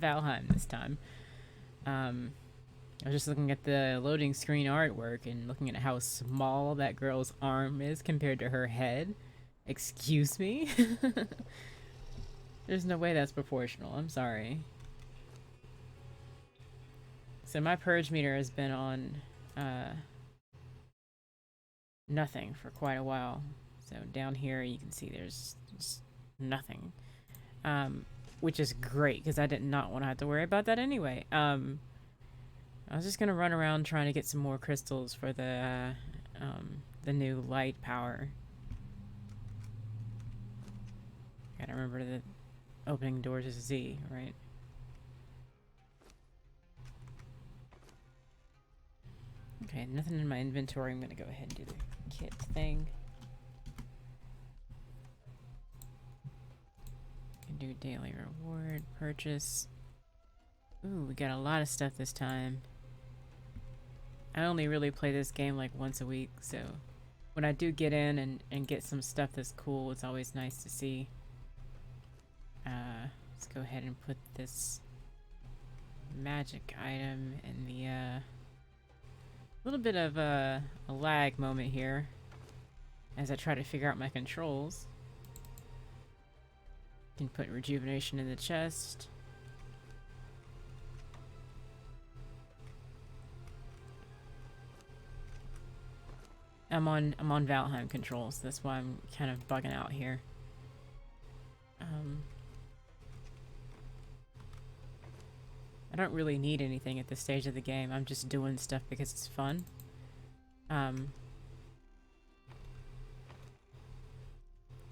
Valheim this time. I was just looking at the loading screen artwork and looking at how small that girl's arm is compared to her head. Excuse me? There's no way that's proportional. I'm sorry. So my purge meter has been on nothing for quite a while. So down here you can see there's just nothing. Which is great because I did not want to have to worry about that anyway. I was just gonna run around trying to get some more crystals for the new light power. Gotta remember that opening doors is Z, right? Okay, nothing in my inventory. I'm gonna go ahead and do the kit thing. Can do daily reward purchase. Ooh, we got a lot of stuff this time. I only really play this game like once a week, so when I do get in and get some stuff that's cool, it's always nice to see. Let's go ahead and put this magic item in the little bit of a lag moment here as I try to figure out my controls. Can put rejuvenation in the chest. I'm on Valheim controls. That's why I'm kind of bugging out here. I don't really need anything at this stage of the game. I'm just doing stuff because it's fun.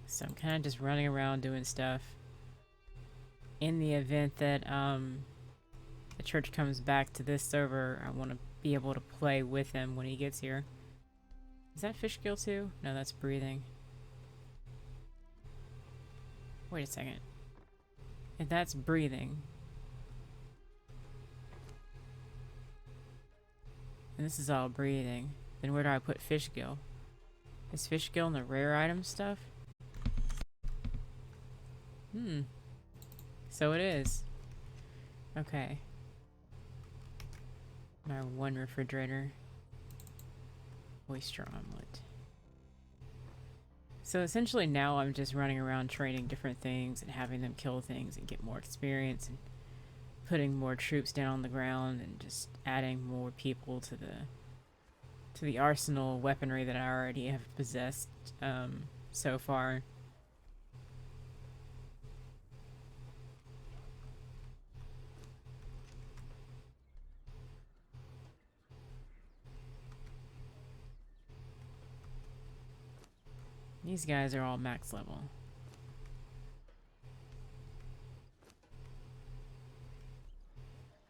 So I'm kind of just running around doing stuff. In the event that the church comes back to this server, I want to be able to play with him when he gets here. Is that fish skill too? No, that's breathing. Wait a second. If that's breathing, and this is all breathing, then where do I put fish skill? Is fish skill in the rare item stuff? So it is. Okay. My one refrigerator. Oyster omelet. So essentially now I'm just running around training different things and having them kill things and get more experience and putting more troops down on the ground and just adding more people to the arsenal weaponry that I already have possessed so far. These guys are all max level.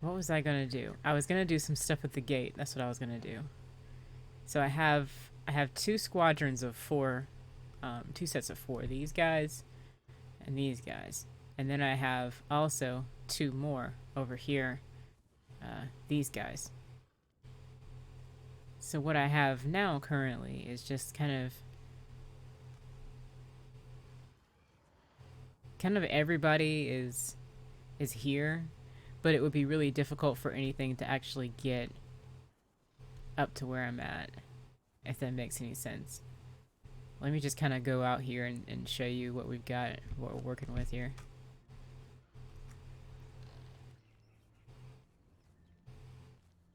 What was I gonna do? I was gonna do some stuff at the gate. That's what I was gonna do. So I have two squadrons of four, two sets of four. These guys and these guys. And then I have also two more over here. These guys. So what I have now currently is just kind of everybody is here, but it would be really difficult for anything to actually get up to where I'm at, if that makes any sense. Let me just kind of go out here and show you what we've got, what we're working with here.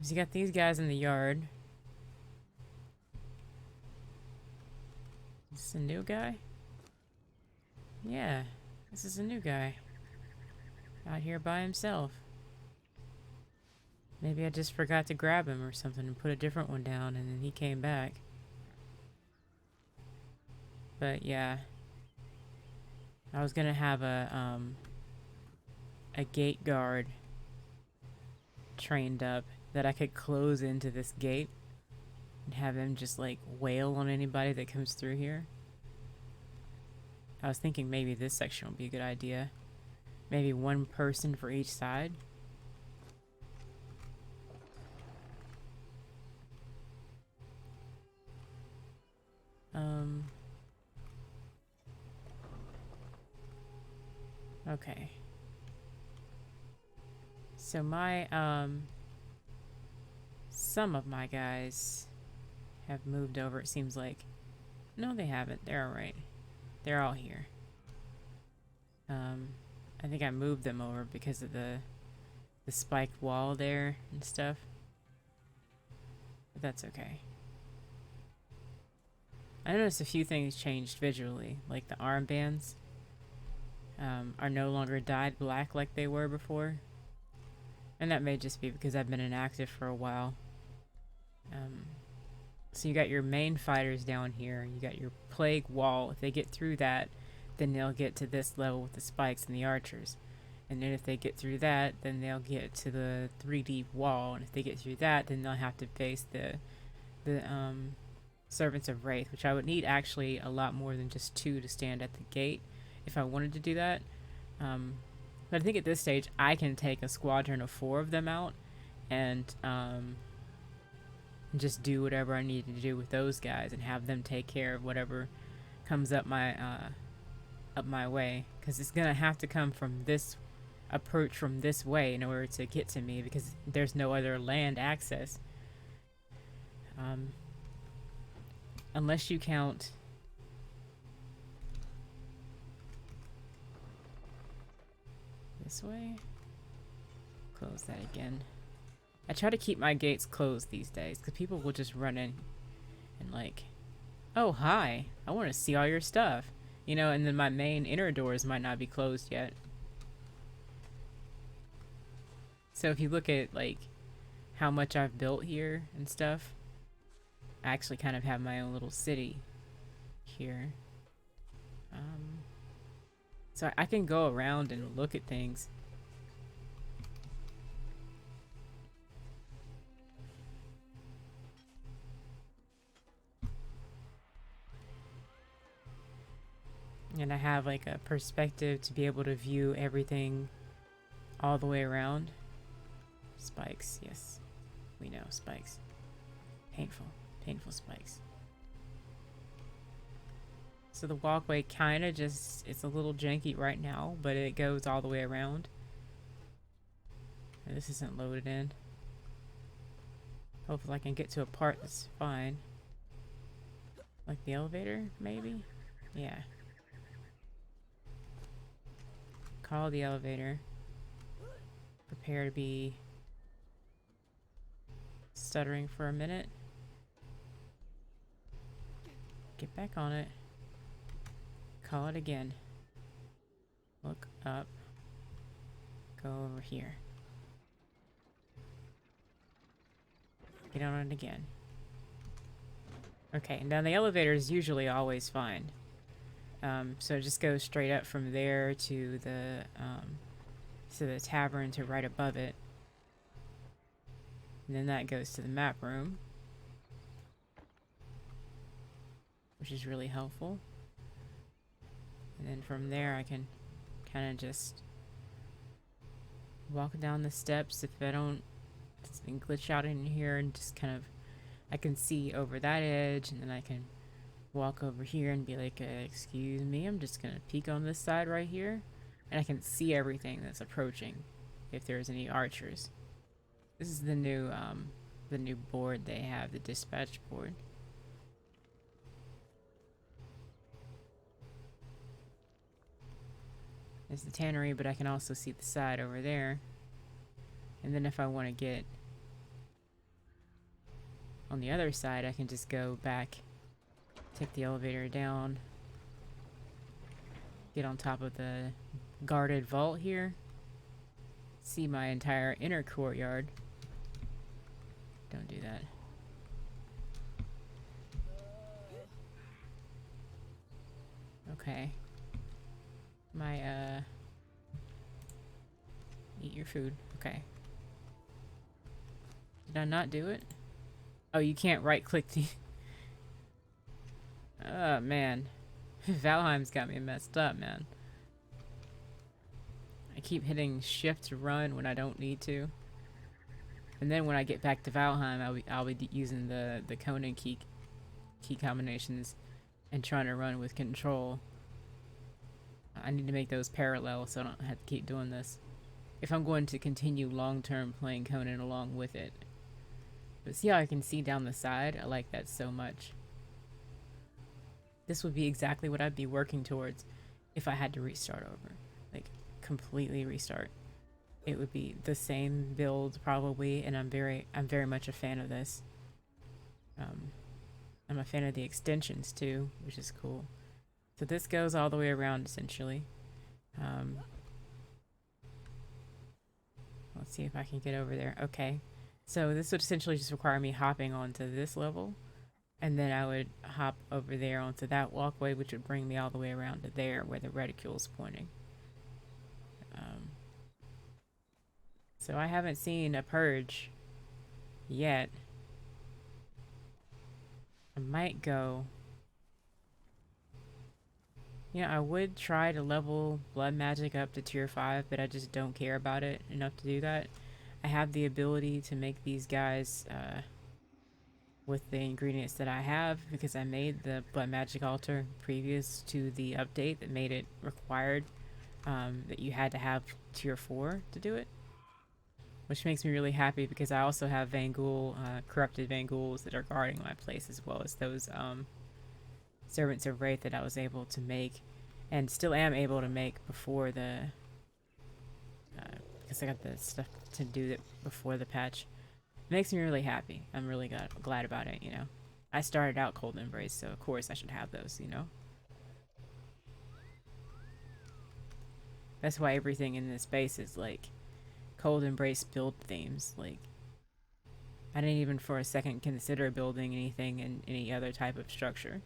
So you got these guys in the yard. Is this a new guy? Yeah, this is a new guy. Out here by himself. Maybe I just forgot to grab him or something and put a different one down and then he came back. But yeah. I was gonna have a gate guard trained up that I could close into this gate and have him just like wail on anybody that comes through here. I was thinking maybe this section would be a good idea. Maybe one person for each side. Okay. So my, some of my guys have moved over, it seems like. No, they haven't. They're alright. They're all here. I think I moved them over because of the spiked wall there and stuff. But that's okay. I noticed a few things changed visually, like the armbands are no longer dyed black like they were before. And that may just be because I've been inactive for a while. So you got your main fighters down here. You got your plague wall. If they get through that, then they'll get to this level with the spikes and the archers. And then if they get through that, then they'll get to the 3D wall. And if they get through that, then they'll have to face the Servants of Wraith, which I would need actually a lot more than just 2 to stand at the gate if I wanted to do that. But I think at this stage I can take a squadron of 4 of them out and just do whatever I need to do with those guys and have them take care of whatever comes up my way, because it's gonna have to come from this approach from this way in order to get to me, because there's no other land access. Unless you count this way. Close that again. I try to keep my gates closed these days because people will just run in and like, oh, hi, I want to see all your stuff. You know, and then my main inner doors might not be closed yet. So if you look at like how much I've built here and stuff, I actually kind of have my own little city here. So I can go around and look at things. And I have like a perspective to be able to view everything all the way around. Spikes, yes. We know, spikes. Painful, painful spikes. So the walkway kind of just, it's a little janky right now, but it goes all the way around. And this isn't loaded in. Hopefully I can get to a part that's fine. Like the elevator, maybe? Yeah. Call the elevator. Prepare to be stuttering for a minute. Get back on it. Call it again. Look up. Go over here. Get on it again. Okay, now the elevator is usually always fine. So just go straight up from there to the tavern to right above it. And then that goes to the map room, which is really helpful. And then from there I can kind of just walk down the steps if I don't glitch out in here, and just kind of, I can see over that edge, and then I can walk over here and be like, excuse me, I'm just gonna peek on this side right here, and I can see everything that's approaching if there's any archers. This is the new board they have, the dispatch board. There's the tannery, but I can also see the side over there. And then if I want to get on the other side, I can just go back, take the elevator down, get on top of the guarded vault here, see my entire inner courtyard. Don't do that. Okay. Eat your food. Okay. Did I not do it? Oh, you can't right click the... Oh, man. Valheim's got me messed up, man. I keep hitting shift to run when I don't need to. And then when I get back to Valheim, I'll be using the Conan key combinations and trying to run with control. I need to make those parallel so I don't have to keep doing this. if I'm going to continue long-term playing Conan along with it. But see how I can see down the side? I like that so much. This would be exactly what I'd be working towards if I had to restart over. Like, completely restart. It would be the same build probably, and I'm very much a fan of this. Um, I'm a fan of the extensions too, which is cool. So this goes all the way around essentially. Um, let's see if I can get over there. Okay. So this would essentially just require me hopping onto this level, and then I would hop over there onto that walkway, which would bring me all the way around to there where the reticule is pointing. Um, so I haven't seen a purge yet. I might go. Yeah, I would try to level blood magic up to tier 5, but I just don't care about it enough to do that. I have the ability to make these guys with the ingredients that I have because I made the blood magic altar previous to the update that made it required that you had to have tier 4 to do it. Which makes me really happy because I also have Vanghoul, corrupted Vangouls that are guarding my place, as well as those Servants of Wraith that I was able to make and still am able to make before the because I got the stuff to do that before the patch. It makes me really happy. I'm really glad about it, you know. I started out Cold Embrace, so of course I should have those, you know. That's why everything in this base is like Cold Embrace build themes. Like, I didn't even for a second consider building anything in any other type of structure.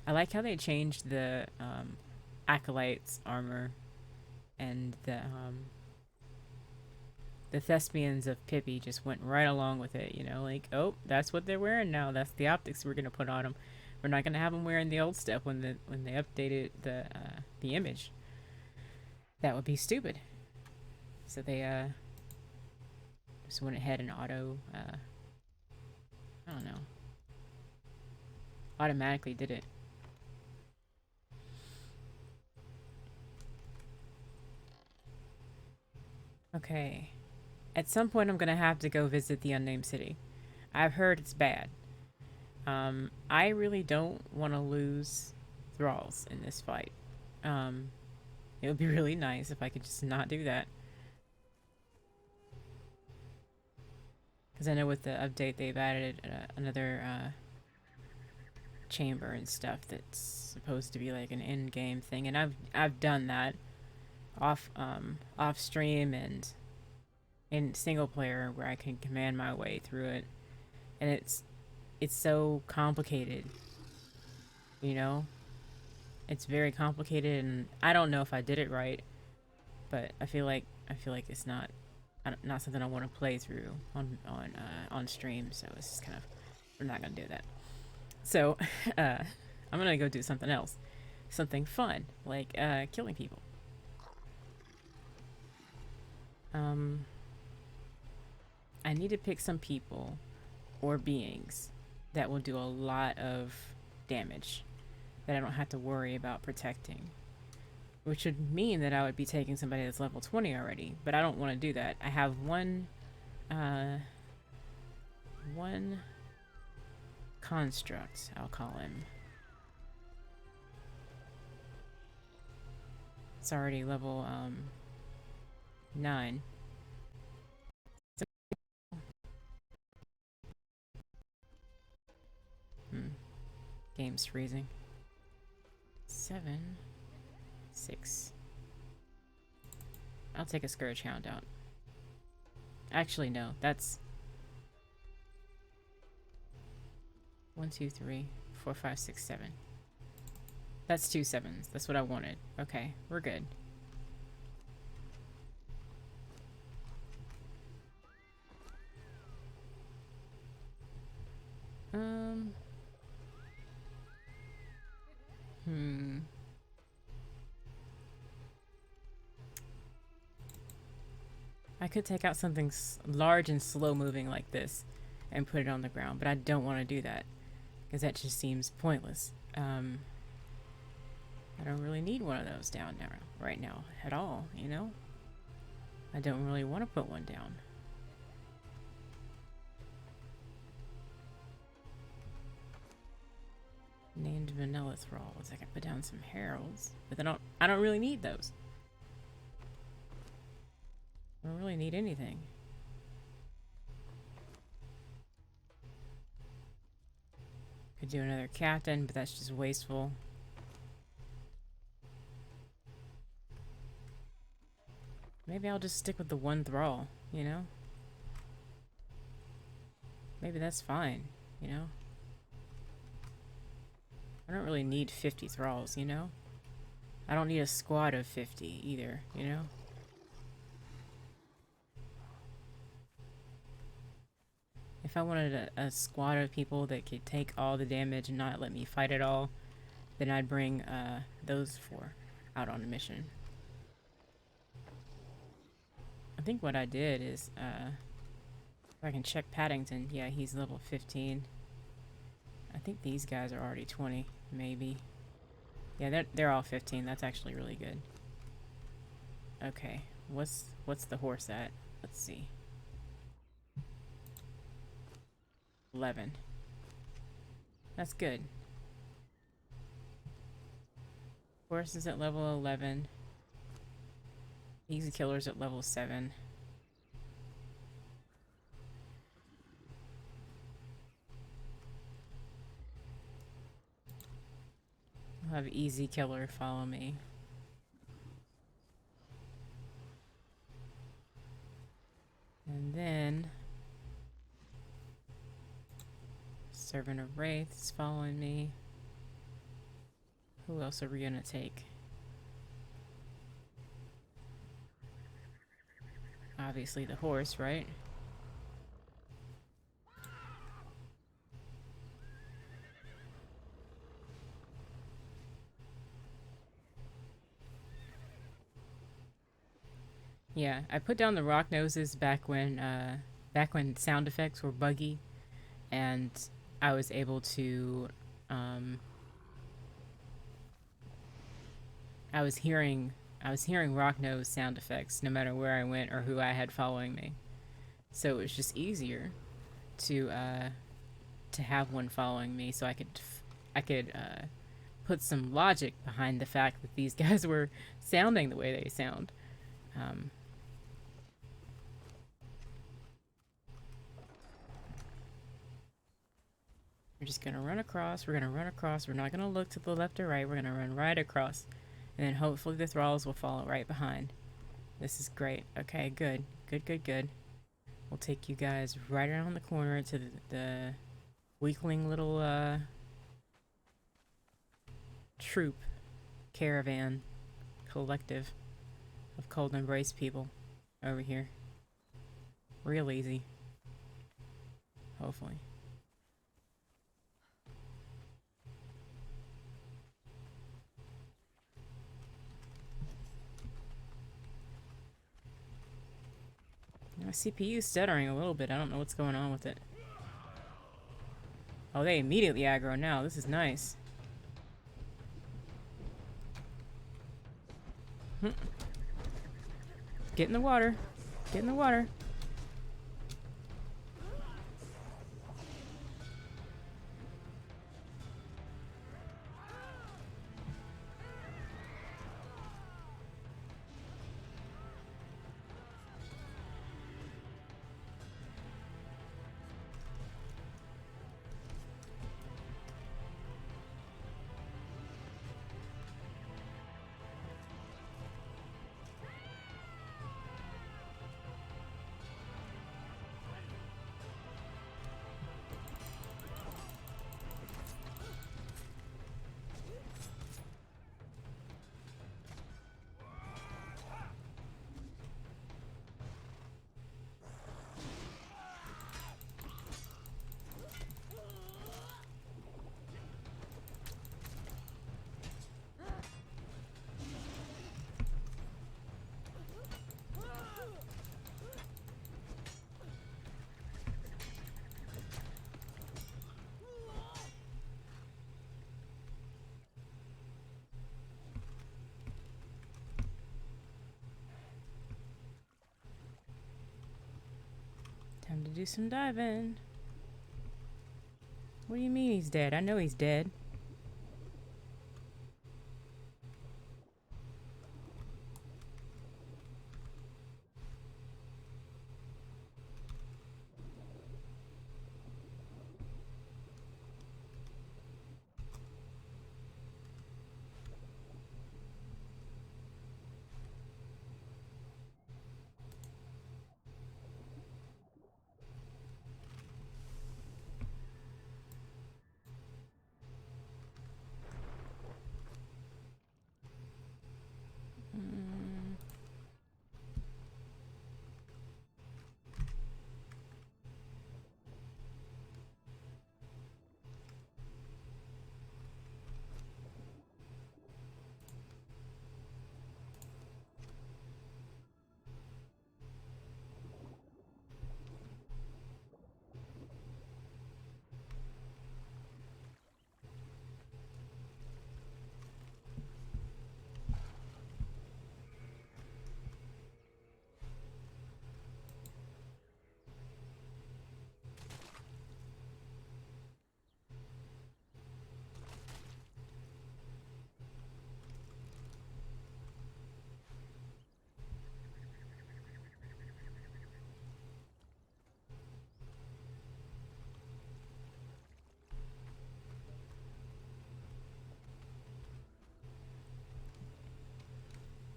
I like how they changed the Acolyte's armor and the Thespians of Pippi just went right along with it, you know, like, oh, that's what they're wearing now. That's the optics we're gonna put on them. We're not gonna have them wearing the old stuff when they updated the image. That would be stupid. So they just went ahead and I don't know, automatically did it. Okay. At some point, I'm gonna have to go visit the unnamed city. I've heard it's bad. I really don't want to lose thralls in this fight. It would be really nice if I could just not do that. Because I know with the update, they've added another chamber and stuff that's supposed to be like an in-game thing, and I've done that off stream and in single player where I can command my way through it, and it's so complicated, you know. It's very complicated, and I don't know if I did it right, but I feel like it's not something I want to play through on stream. So it's just kind of, we're not gonna do that. So I'm gonna go do something else, something fun like killing people. I need to pick some people or beings that will do a lot of damage that I don't have to worry about protecting. Which would mean that I would be taking somebody that's level 20 already, but I don't want to do that. I have one construct, I'll call him. It's already level 9. Game's freezing. 7, 6. I'll take a Scourge Hound out. Actually, no. That's 1, 2, 3, 4, 5, 6, 7. That's 2 7s. That's what I wanted. Okay, we're good. I could take out something large and slow moving like this and put it on the ground, but I don't want to do that because that just seems pointless. I don't really need one of those down there right now at all, you know? I don't really want to put one down. Named vanilla thralls. I can put down some heralds, but I don't really need those. I don't really need anything. Could do another captain, but that's just wasteful. Maybe I'll just stick with the one thrall, you know? Maybe that's fine, you know? I don't really need 50 thralls, you know? I don't need a squad of 50 either, you know? If I wanted a squad of people that could take all the damage and not let me fight at all, then I'd bring those four out on a mission. I think what I did is, if I can check Paddington, yeah, he's level 15. I think these guys are already 20, maybe. Yeah, they're all 15. That's actually really good. Okay, what's the horse at? Let's see. 11. That's good. Horse is at level 11. Easy killer's at level 7. I'll have easy killer follow me. And then Servant of Wraiths following me. Who else are we gonna take? Obviously the horse, right? Yeah, I put down the rock noses back when sound effects were buggy, and I was able to I was hearing rock nose sound effects no matter where I went or who I had following me. So it was just easier to have one following me, so I could put some logic behind the fact that these guys were sounding the way they sound. We're just gonna run across. We're gonna run across. We're not gonna look to the left or right. We're gonna run right across, and then hopefully the thralls will follow right behind. This is great. Okay, good, good, good, good. We'll take you guys right around the corner to the weakling little troop, caravan, collective of Cold Embrace people over here. Real easy. Hopefully. My CPU's stuttering a little bit. I don't know what's going on with it. Oh, they immediately aggro now. This is nice. Get in the water. Get in the water. Time to do some diving. What do you mean he's dead? I know he's dead.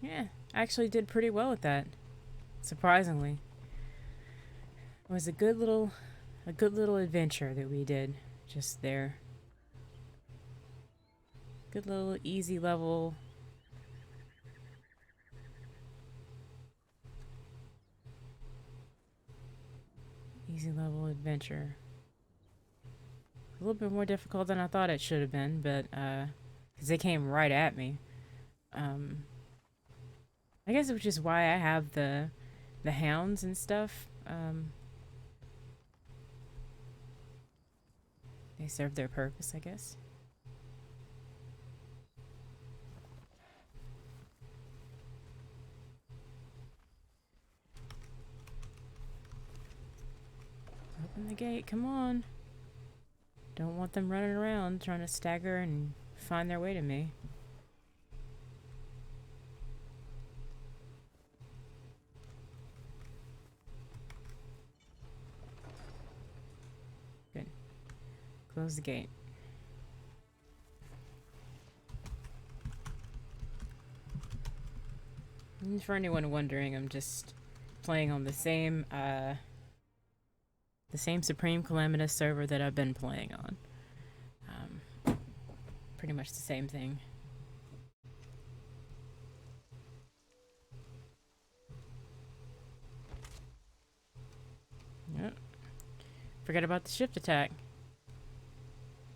Yeah, I actually did pretty well with that. Surprisingly. It was a good little adventure that we did just there. Good little easy level. Easy level adventure. A little bit more difficult than I thought it should have been, but because they came right at me. I guess which is why I have the hounds and stuff. They serve their purpose, I guess. Open the gate, come on. Don't want them running around trying to stagger and find their way to me. Good. Close the gate. And for anyone wondering, I'm just playing on the same Supreme Calamitous server that I've been playing on. Pretty much the same thing. Yep. Forget about the shift attack.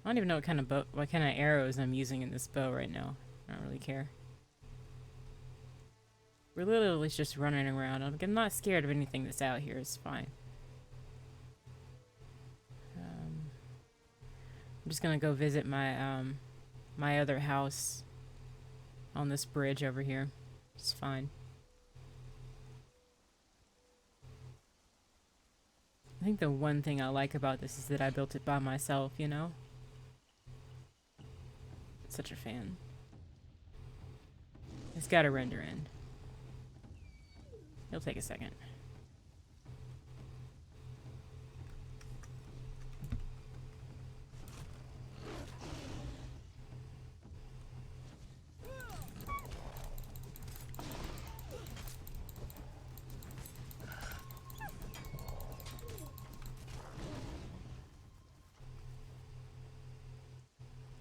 I don't even know what kind of arrows I'm using in this bow right now. I don't really care. We're literally just running around. I'm not scared of anything that's out here. It's fine. I'm just gonna go visit my my other house on this bridge over here. It's fine. I think the one thing I like about this is that I built it by myself, you know? Such a fan. It's gotta render in. It'll take a second.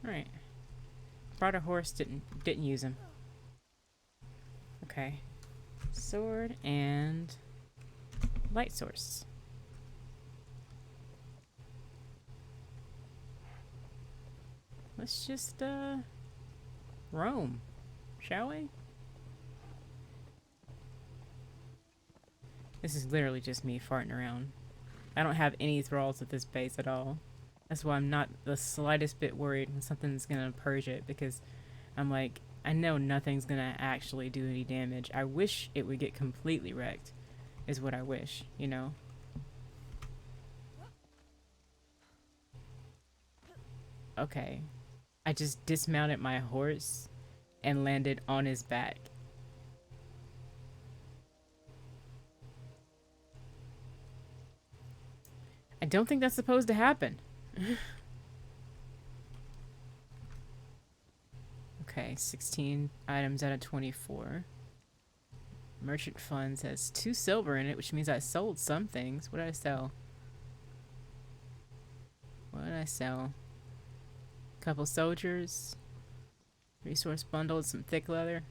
Alright. Brought a horse, didn't use him. Okay. Sword and light source. Let's just roam, shall we? This is literally just me farting around. I don't have any thralls at this base at all. That's why I'm not the slightest bit worried when something's gonna purge it, because I'm like, I know nothing's gonna actually do any damage. I wish it would get completely wrecked, is what I wish, you know? Okay. I just dismounted my horse and landed on his back. I don't think that's supposed to happen. Okay, 16 items out of 24. Merchant funds has 2 silver in it, which means I sold some things. What did I sell? What did I sell? Couple soldiers. Resource bundles, some thick leather.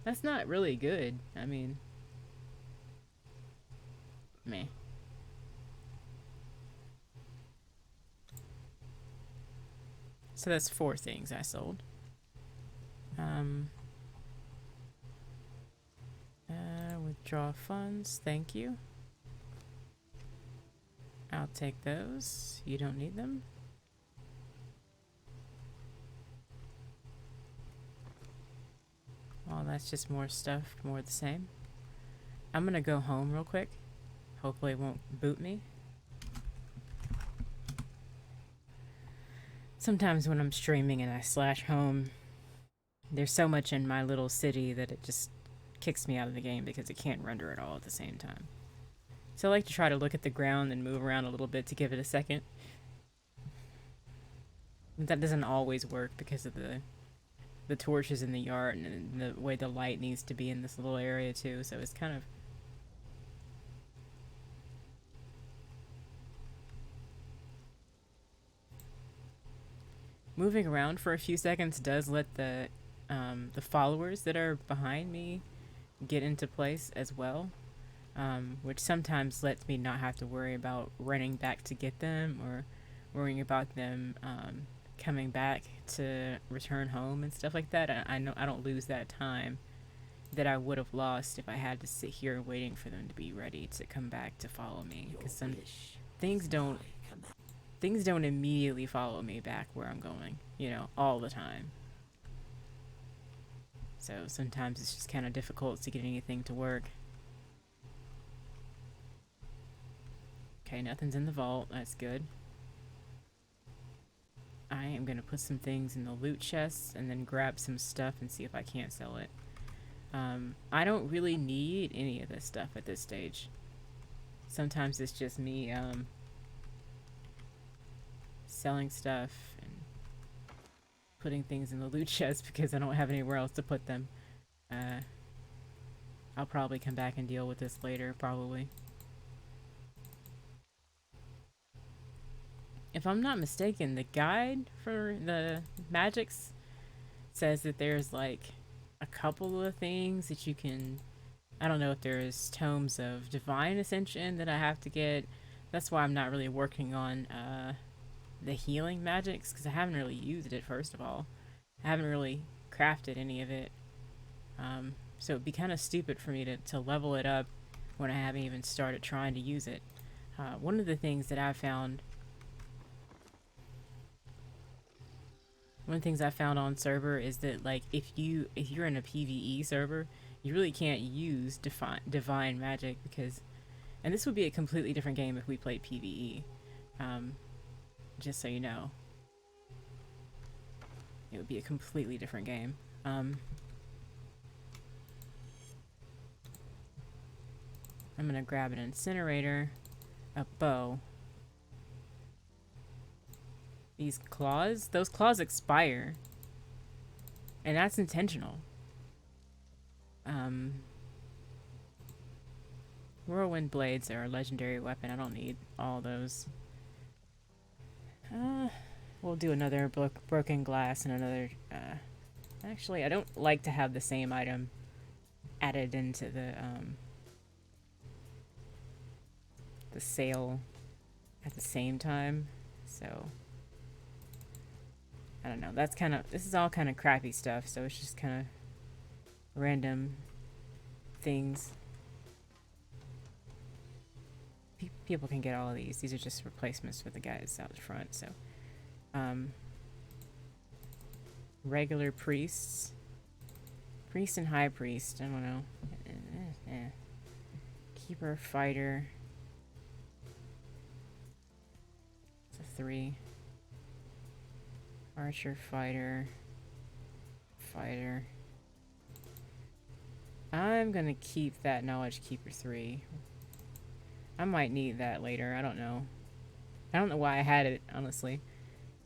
That's not really good. I mean, meh. So that's 4 things I sold. Withdraw funds. Thank you. I'll take those. You don't need them. Well, that's just more stuff, more the same. I'm gonna go home real quick. Hopefully it won't boot me. Sometimes when I'm streaming and I slash home, there's so much in my little city that it just kicks me out of the game because it can't render it all at the same time. So I like to try to look at the ground and move around a little bit to give it a second. That doesn't always work because of the torches in the yard and the way the light needs to be in this little area too, so it's kind of... Moving around for a few seconds does let the followers that are behind me get into place as well, which sometimes lets me not have to worry about running back to get them or worrying about them coming back to return home and stuff like that. I know I don't lose that time that I would have lost if I had to sit here waiting for them to be ready to come back to follow me, because some things don't immediately follow me back where I'm going, you know, all the time. So sometimes it's just kind of difficult to get anything to work. Okay, nothing's in the vault. That's good. I am going to put some things in the loot chest and then grab some stuff and see if I can't sell it. I don't really need any of this stuff at this stage. Sometimes it's just me selling stuff and putting things in the loot chest because I don't have anywhere else to put them. I'll probably come back and deal with this later, probably. If I'm not mistaken, the guide for the magics says that there's like a couple of things that you can... I don't know if there's tomes of divine ascension that I have to get. That's why I'm not really working on the healing magics, because I haven't really used it, first of all. I haven't really crafted any of it. So it'd be kind of stupid for me to level it up when I haven't even started trying to use it. One of the things that I found... One of the things I found on server is that, like, if you're in a PvE server, you really can't use divine magic because... And this would be a completely different game if we played PvE. Just so you know. It would be a completely different game. I'm gonna grab an incinerator, a bow. These claws? Those claws expire. And that's intentional. Whirlwind blades are a legendary weapon. I don't need all those. We'll do another broken glass and another... actually, I don't like to have the same item added into the sale at the same time. So... I don't know. That's kind of... This is all kind of crappy stuff, so it's just kind of random things. People can get all of these. These are just replacements for the guys out front, so... regular priests. Priest and high priest. I don't know. Keeper, fighter. It's a 3. Archer, fighter, fighter. I'm gonna keep that knowledge keeper 3. I might need that later. I don't know. I don't know why I had it, honestly.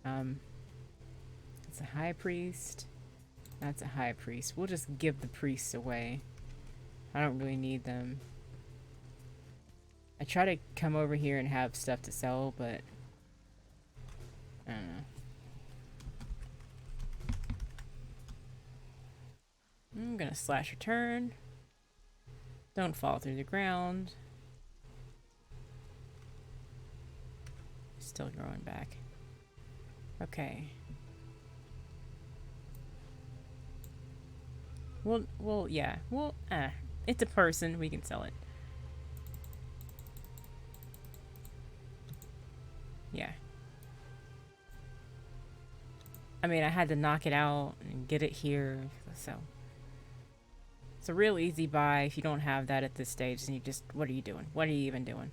It's a high priest. That's a high priest. We'll just give the priests away. I don't really need them. I try to come over here and have stuff to sell, but I don't know. I'm gonna slash return. Don't fall through the ground. Still growing back. Okay. Well, yeah. Well, it's a person. We can sell it. Yeah. I mean, I had to knock it out and get it here, so it's a real easy buy if you don't have that at this stage. And you just, what are you doing? What are you even doing?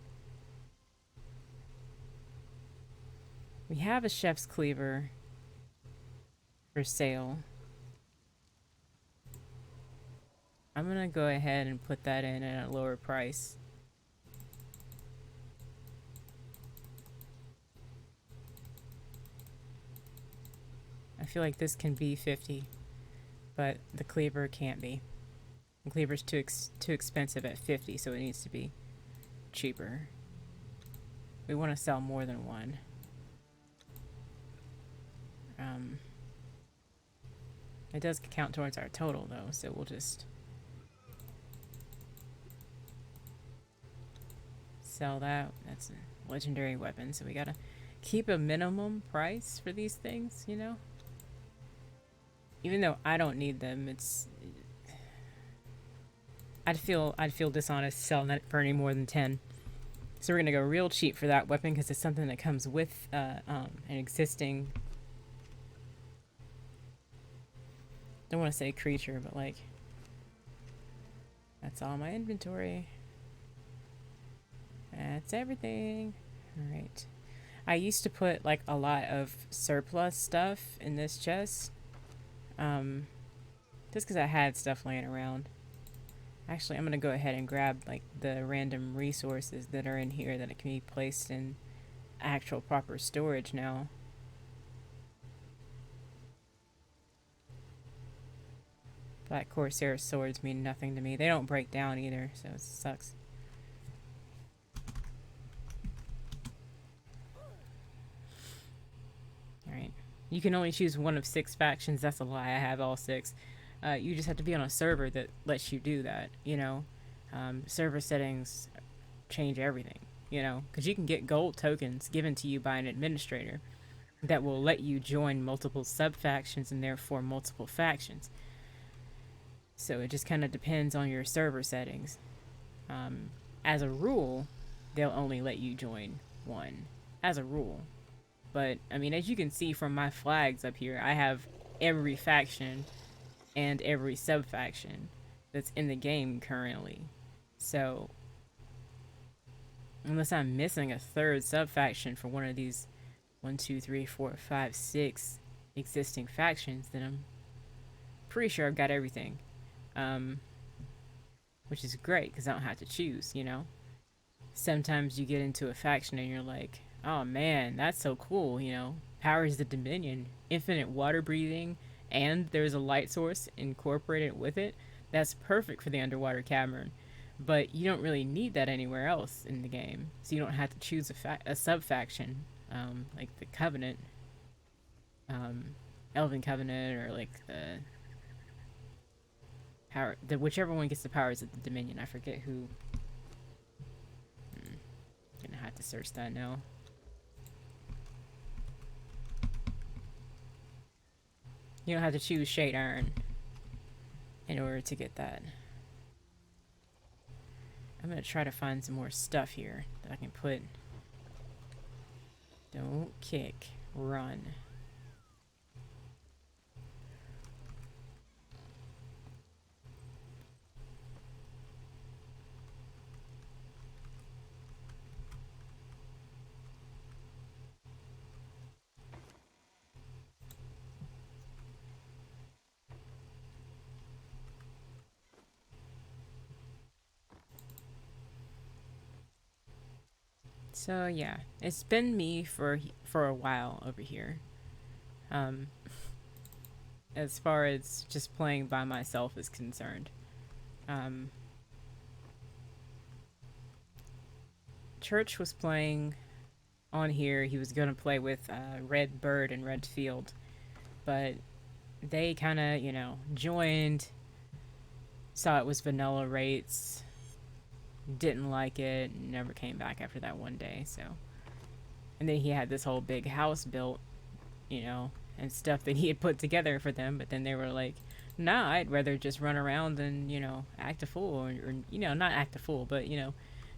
We have a chef's cleaver for sale. I'm gonna go ahead and put that in at a lower price. I feel like this can be 50, but the cleaver can't be. The cleaver's too expensive at 50, so it needs to be cheaper. We want to sell more than one. It does count towards our total though, so we'll just sell that. That's a legendary weapon, so we gotta keep a minimum price for these things, you know? Even though I don't need them, I'd feel dishonest selling it for any more than 10. So we're gonna go real cheap for that weapon because it's something that comes with an existing. Don't want to say creature, but like that's all my inventory. That's everything. All right. I used to put like a lot of surplus stuff in this chest, just because I had stuff laying around. Actually, I'm gonna go ahead and grab like the random resources that are in here that it can be placed in actual proper storage now. Black Corsair swords mean nothing to me. They don't break down either, so it sucks. Alright. You can only choose one of 6 factions. That's a lie. I have all 6. You just have to be on a server that lets you do that, you know? Server settings change everything, you know? Because you can get gold tokens given to you by an administrator that will let you join multiple sub-factions and therefore multiple factions. So it just kind of depends on your server settings. As a rule, they'll only let you join one. As a rule. But, I mean, as you can see from my flags up here, I have every faction and every sub-faction that's in the game currently. So, unless I'm missing a third sub-faction for one of these 1, 2, 3, 4, 5, 6 existing factions, then I'm pretty sure I've got everything. Which is great because I don't have to choose, you know? Sometimes you get into a faction and you're like, oh man, that's so cool, you know? Powers the Dominion, infinite water breathing, and there's a light source incorporated with it. That's perfect for the underwater cavern. But you don't really need that anywhere else in the game. So you don't have to choose a sub-faction, like the Covenant, Elven Covenant, or like whichever one gets the powers of the Dominion. I forget who. Gonna have to search that now. You don't have to choose Shade Iron in order to get that. I'm gonna try to find some more stuff here that I can put. Don't kick, run. So yeah, it's been me for a while over here. Um, as far as just playing by myself is concerned. Um, Church was playing on here. He was gonna play with Red Bird and Red Field, but they kind of, joined, saw it was vanilla rates, didn't like it, never came back after that one day. So, and then he had this whole big house built, and stuff that he had put together for them. But then they were like, "Nah, I'd rather just run around and act a fool, or not act a fool, but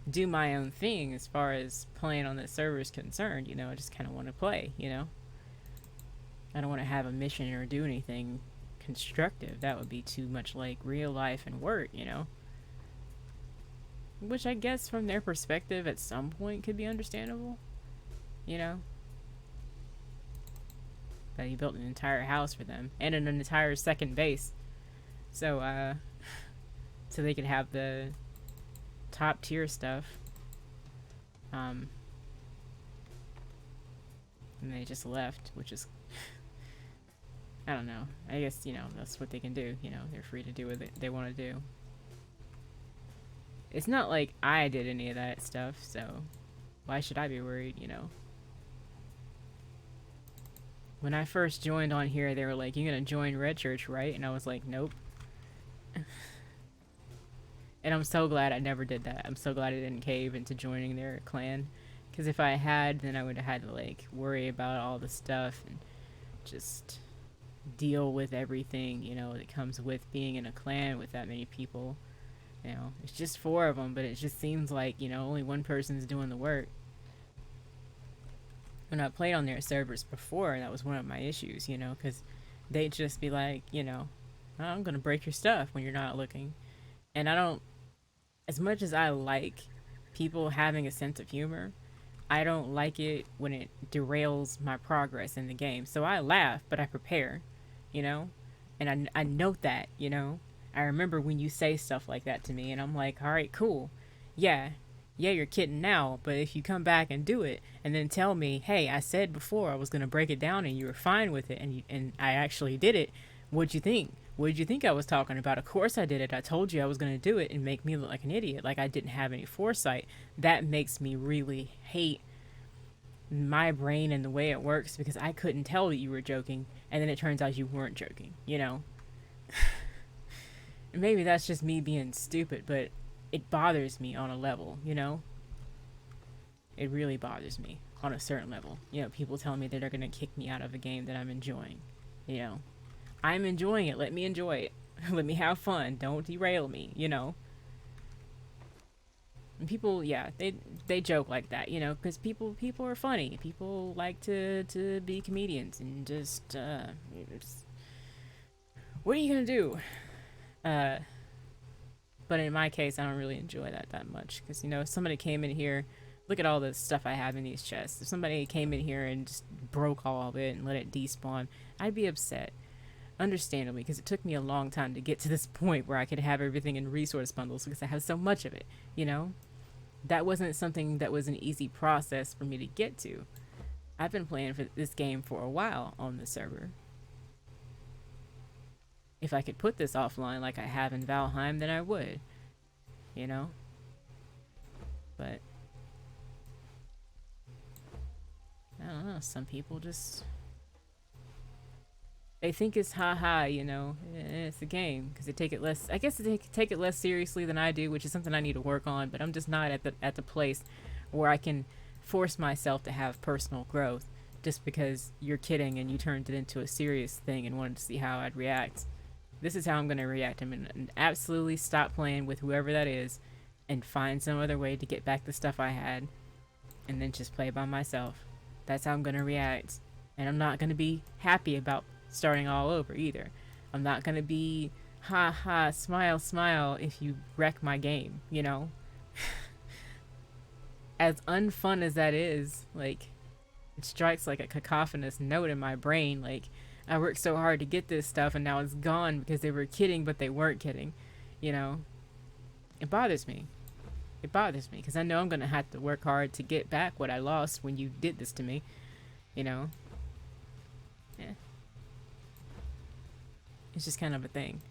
do my own thing as far as playing on the server is concerned. I just kind of want to play. I don't want to have a mission or do anything constructive. That would be too much like real life and work. Which I guess from their perspective at some point could be understandable, you know? But he built an entire house for them and an entire second base. So, so they could have the top tier stuff. And they just left, which is, I don't know. I guess, that's what they can do. They're free to do what they want to do. It's not like I did any of that stuff, so why should I be worried? When I first joined on here, they were like, "You're gonna join Red Church, right?" And I was like, "Nope." And I'm so glad I never did that. I'm so glad I didn't cave into joining their clan. Because if I had, then I would have had to, like, worry about all the stuff and just deal with everything, that comes with being in a clan with that many people. It's just 4 of them, but it just seems like, only one person's doing the work. When I played on their servers before, that was one of my issues, because they'd just be like, "I'm going to break your stuff when you're not looking." And I don't, as much as I like people having a sense of humor, I don't like it when it derails my progress in the game. So I laugh, but I prepare, and I note that, I remember when you say stuff like that to me, and I'm like, all right, cool. Yeah, you're kidding now, but if you come back and do it, and then tell me, "Hey, I said before I was going to break it down, and you were fine with it, and I actually did it. What'd you think? What did you think I was talking about? Of course I did it. I told you I was going to do it," and make me look like an idiot, like I didn't have any foresight. That makes me really hate my brain and the way it works, because I couldn't tell that you were joking, and then it turns out you weren't joking, Maybe that's just me being stupid, but it bothers me on a level, It really bothers me on a certain level. People telling me that they're going to kick me out of a game that I'm enjoying. I'm enjoying it. Let me enjoy it. Let me have fun. Don't derail me, And people, yeah, they joke like that, because people are funny. People like to be comedians and just what are you going to do? But in my case, I don't really enjoy that much, because if somebody came in here, look at all the stuff I have in these chests. If somebody came in here and just broke all of it and let it despawn, I'd be upset, understandably, because it took me a long time to get to this point where I could have everything in resource bundles, because I have so much of it. That wasn't something that was an easy process for me to get to. I've been playing for this game for a while on the server. If I could put this offline like I have in Valheim, then I would, But I don't know. Some people just, they think it's haha, it's a game, because they take it less. I guess they take it less seriously than I do, which is something I need to work on. But I'm just not at the place where I can force myself to have personal growth just because you're kidding and you turned it into a serious thing and wanted to see how I'd react. This is how I'm going to react. I'm going to absolutely stop playing with whoever that is and find some other way to get back the stuff I had, and then just play by myself. That's how I'm going to react. And I'm not going to be happy about starting all over either. I'm not going to be ha ha, smile, smile if you wreck my game, As unfun as that is, like, it strikes like a cacophonous note in my brain, like, I worked so hard to get this stuff and now it's gone because they were kidding, but they weren't kidding. It bothers me. It bothers me because I know I'm gonna have to work hard to get back what I lost when you did this to me. You know, yeah, it's just kind of a thing.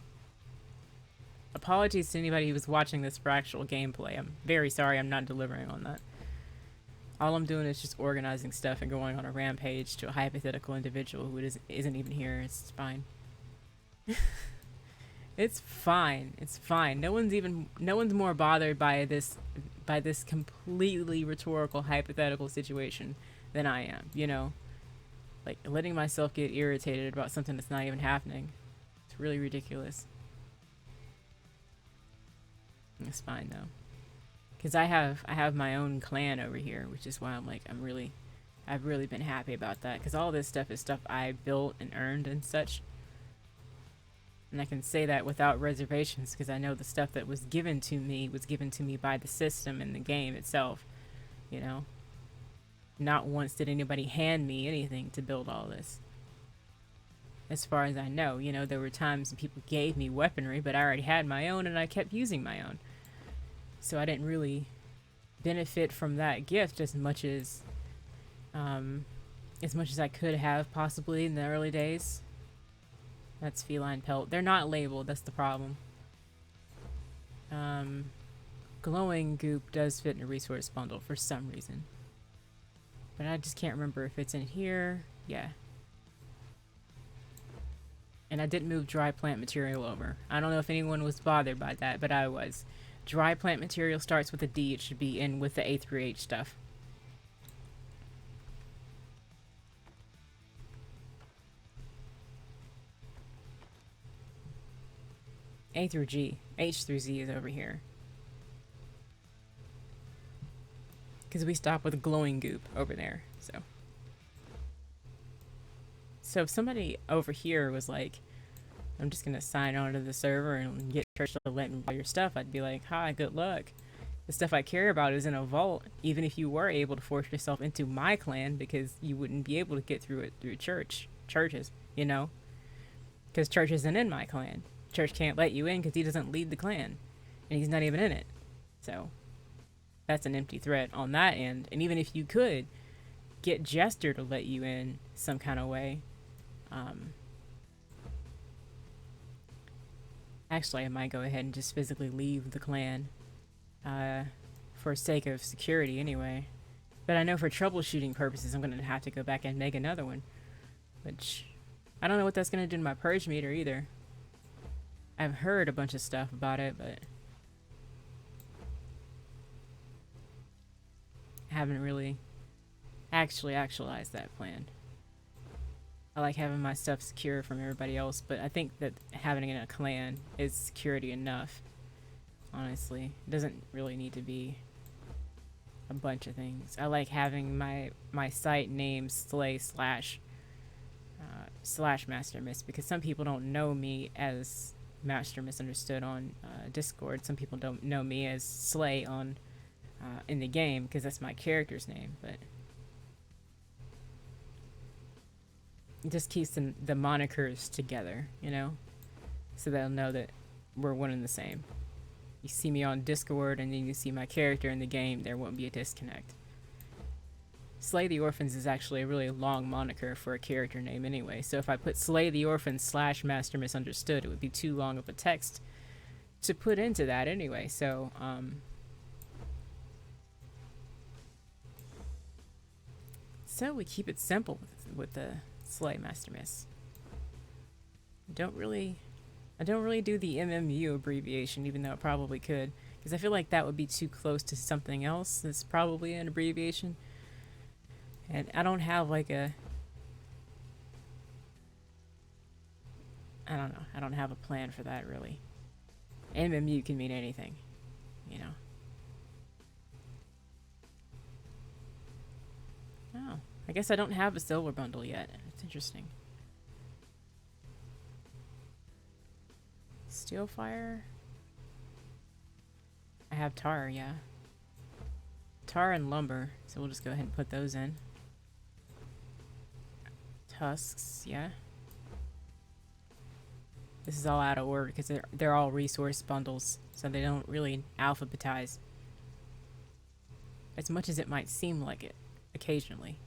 Apologies to anybody who was watching this for actual gameplay. I'm very sorry I'm not delivering on that. All I'm doing is just organizing stuff and going on a rampage to a hypothetical individual who isn't even here. It's fine. It's fine. It's fine. No one's more bothered by this completely rhetorical hypothetical situation than I am, you know? Like letting myself get irritated about something that's not even happening. It's really ridiculous. It's fine though. Cuz I have my own clan over here, which is why I've really been happy about that cuz all this stuff is stuff I built and earned and such. And I can say that without reservations because I know the stuff that was given to me by the system and the game itself, you know. Not once did anybody hand me anything to build all this. As far as I know, you know, there were times when people gave me weaponry, but I already had my own and I kept using my own. So I didn't really benefit from that gift as much as I could have possibly in the early days. That's feline pelt. They're not labeled, that's the problem. Glowing goop does fit in a resource bundle for some reason. But I just can't remember if it's in here. Yeah. And I didn't move dry plant material over. I don't know if anyone was bothered by that, but I was. Dry plant material starts with a D. It should be in with the A through H stuff. A through G. H through Z is over here. Because we stop with glowing goop over there, so. So if somebody over here was like, I'm just going to sign on to the server and get church to let me buy your stuff, I'd be like, hi, good luck. The stuff I care about is in a vault, even if you were able to force yourself into my clan, because you wouldn't be able to get through it through churches, you know? Because church isn't in my clan. Church can't let you in because he doesn't lead the clan, and he's not even in it. So that's an empty threat on that end. And even if you could get Jester to let you in some kind of way, actually I might go ahead and just physically leave the clan for sake of security anyway. But I know for troubleshooting purposes I'm going to have to go back and make another one, which I don't know what that's going to do to my purge meter either. I've heard a bunch of stuff about it, but haven't really actually actualized that plan. I like having my stuff secure from everybody else, but I think that having it in a clan is security enough. Honestly, it doesn't really need to be a bunch of things. I like having my site name Slay slash Master Mist, because some people don't know me as Master Misunderstood on Discord. Some people don't know me as Slay on in the game because that's my character's name, but it just keeps the monikers together, you know, so they'll know that we're one and the same. You see me on Discord and then you see my character in the game, there won't be a disconnect. Slay the Orphans is actually a really long moniker for a character name anyway, so if I put Slay the Orphans slash Master Misunderstood, it would be too long of a text to put into that anyway, so so we keep it simple with the Slay Master Miss. I don't really do the MMU abbreviation, even though it probably could, because I feel like that would be too close to something else that's probably an abbreviation. And I don't have like a, I don't know, I don't have a plan for that really. MMU can mean anything, you know. Oh, I guess I don't have a silver bundle yet. It's interesting. Steelfire? I have tar, yeah. Tar and lumber, so we'll just go ahead and put those in. Tusks, yeah. This is all out of order because they're all resource bundles, so they don't really alphabetize. as much as it might seem like it occasionally.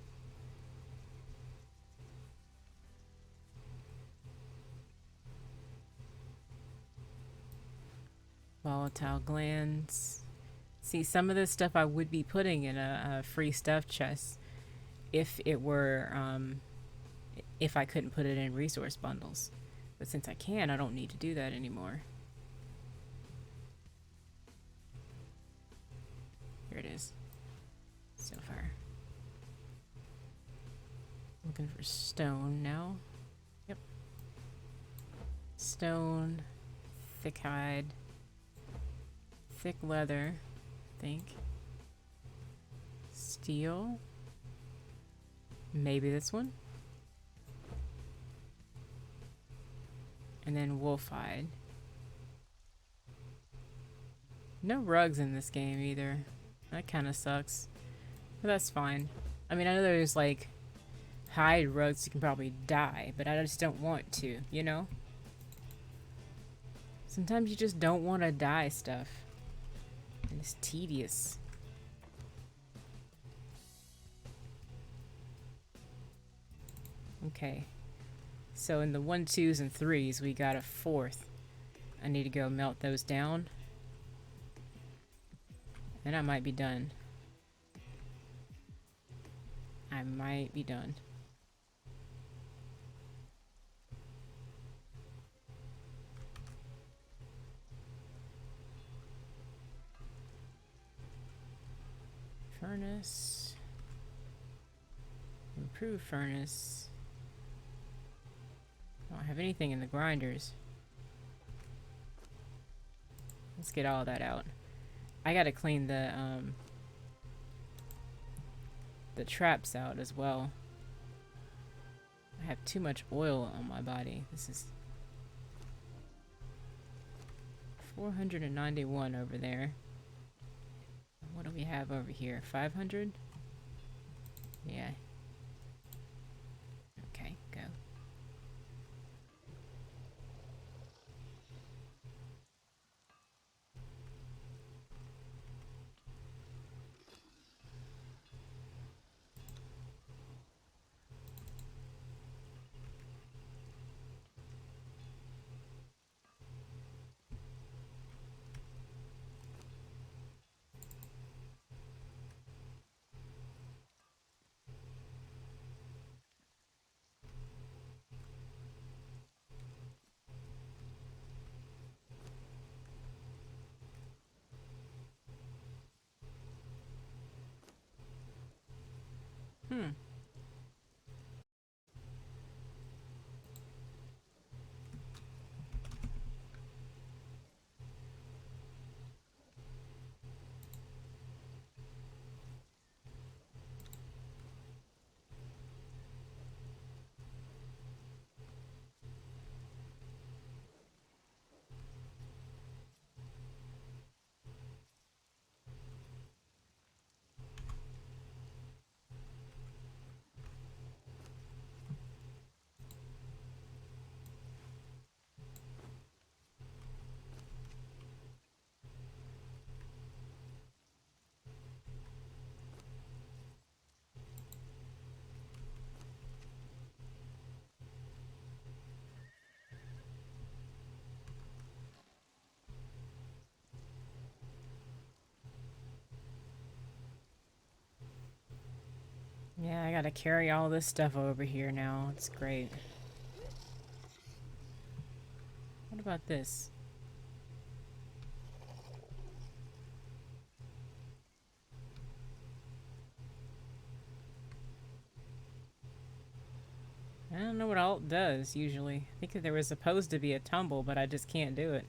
Volatile glands. See, some of this stuff I would be putting in a free stuff chest if it were, if I couldn't put it in resource bundles. But since I can, I don't need to do that anymore. Here it is. So far. Looking for stone now. Yep. Stone, thick hide, thick leather, I think. Steel. Maybe this one. And then wolf hide. No rugs in this game either. That kind of sucks. But that's fine. I mean, I know there's like hide rugs you can probably dye, but I just don't want to, you know? Sometimes you just don't want to dye stuff. And it's tedious. Okay. So in the 1, 2s, and 3s, we got a 4th. I need to go melt those down. And I might be done. I might be done. Furnace. Improve furnace. I don't have anything in the grinders. Let's get all that out. I gotta clean the traps out as well. I have too much oil on my body. This is 491 over there. What do we have over here? 500? Yeah. Okay, go. Hmm. Yeah, I gotta carry all this stuff over here now. It's great. What about this? I don't know what alt does, usually. I think that there was supposed to be a tumble, but I just can't do it.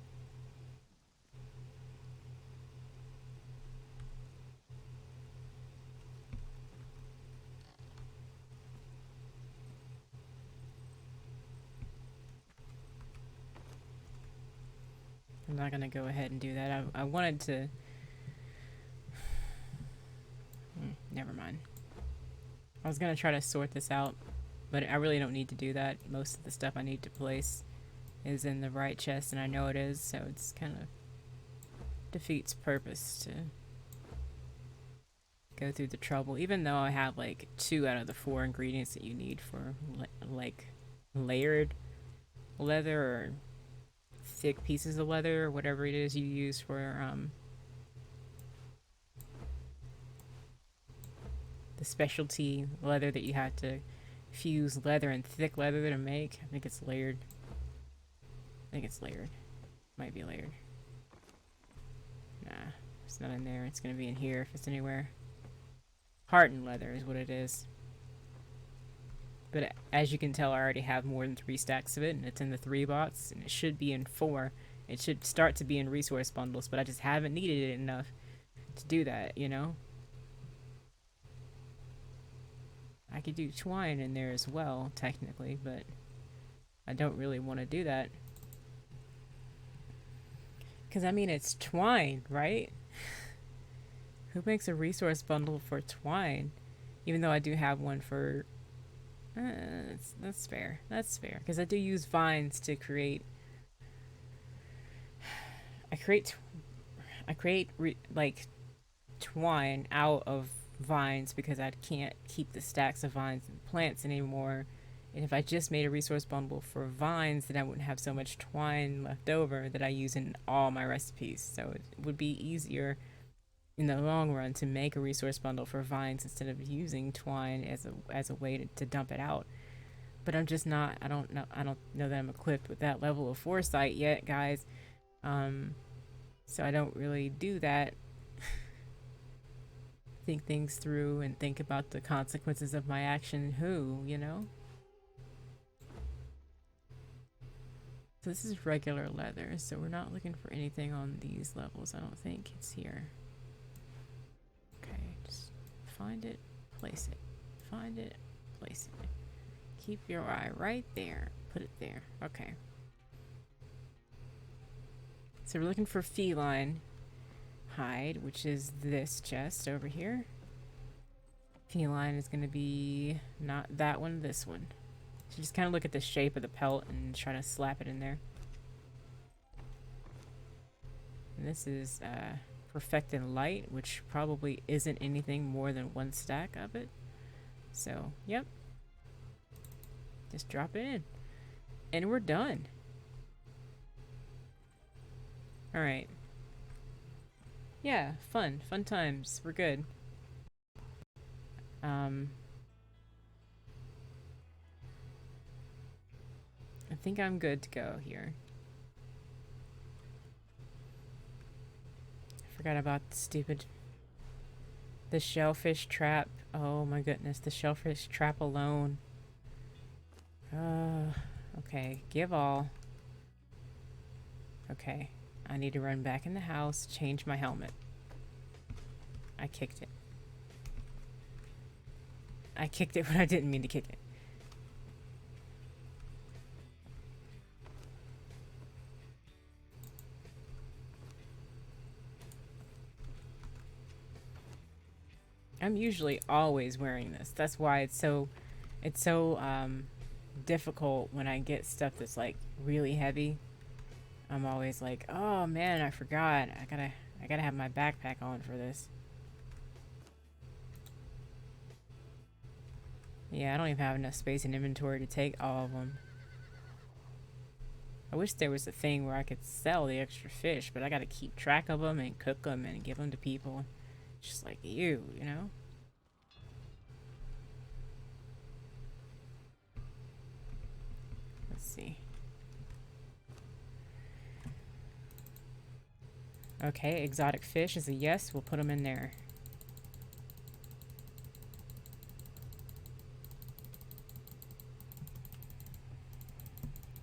I'm not gonna go ahead and do that. I wanted to... never mind. I was gonna try to sort this out, but I really don't need to do that. Most of the stuff I need to place is in the right chest, and I know it is, so it's kind of defeats purpose to go through the trouble, even though I have like 2 out of the 4 ingredients that you need for like layered leather or thick pieces of leather or whatever it is you use for the specialty leather that you have to fuse leather and thick leather to make. I think it's layered. I think it's layered. Might be layered. Nah, it's not in there. It's gonna be in here if it's anywhere. Hardened leather is what it is. But as you can tell, I already have more than 3 stacks of it, and it's in the 3 bots, and it should be in 4. It should start to be in resource bundles, but I just haven't needed it enough to do that, you know? I could do twine in there as well, technically, but I don't really want to do that. Because, I mean, it's twine, right? Who makes a resource bundle for twine? Even though I do have one for... that's fair. That's fair. Because I do use vines to create... I create like twine out of vines because I can't keep the stacks of vines and plants anymore. And if I just made a resource bundle for vines, then I wouldn't have so much twine left over that I use in all my recipes. So it would be easier in the long run to make a resource bundle for vines instead of using twine as a way to dump it out. But I'm just not. I don't know that I'm equipped with that level of foresight yet, guys. So I don't really do that. Think things through and think about the consequences of my action. You know? So this is regular leather, so we're not looking for anything on these levels. I don't think it's here. Okay, just find it, place it. Find it, place it. Keep your eye right there. Put it there. Okay. So we're looking for feline hide, which is this chest over here. Feline is going to be not that one, this one. So just kind of look at the shape of the pelt and try to slap it in there. And this is perfected light, which probably isn't anything more than 1 stack of it. So, yep. Just drop it in. And we're done. Alright. Yeah, fun. Fun times. We're good. I think I'm good to go here. I forgot about the shellfish trap. Oh my goodness, the shellfish trap alone. Okay, give all. Okay, I need to run back in the house, change my helmet. I kicked it. I kicked it when I didn't mean to kick it. I'm usually always wearing this. That's why it's so difficult when I get stuff that's like really heavy. I'm always like, oh man, I forgot. I gotta have my backpack on for this. Yeah, I don't even have enough space in inventory to take all of them. I wish there was a thing where I could sell the extra fish, but I gotta keep track of them and cook them and give them to people. Just like you know? Let's see. Okay, exotic fish is a yes. We'll put them in there.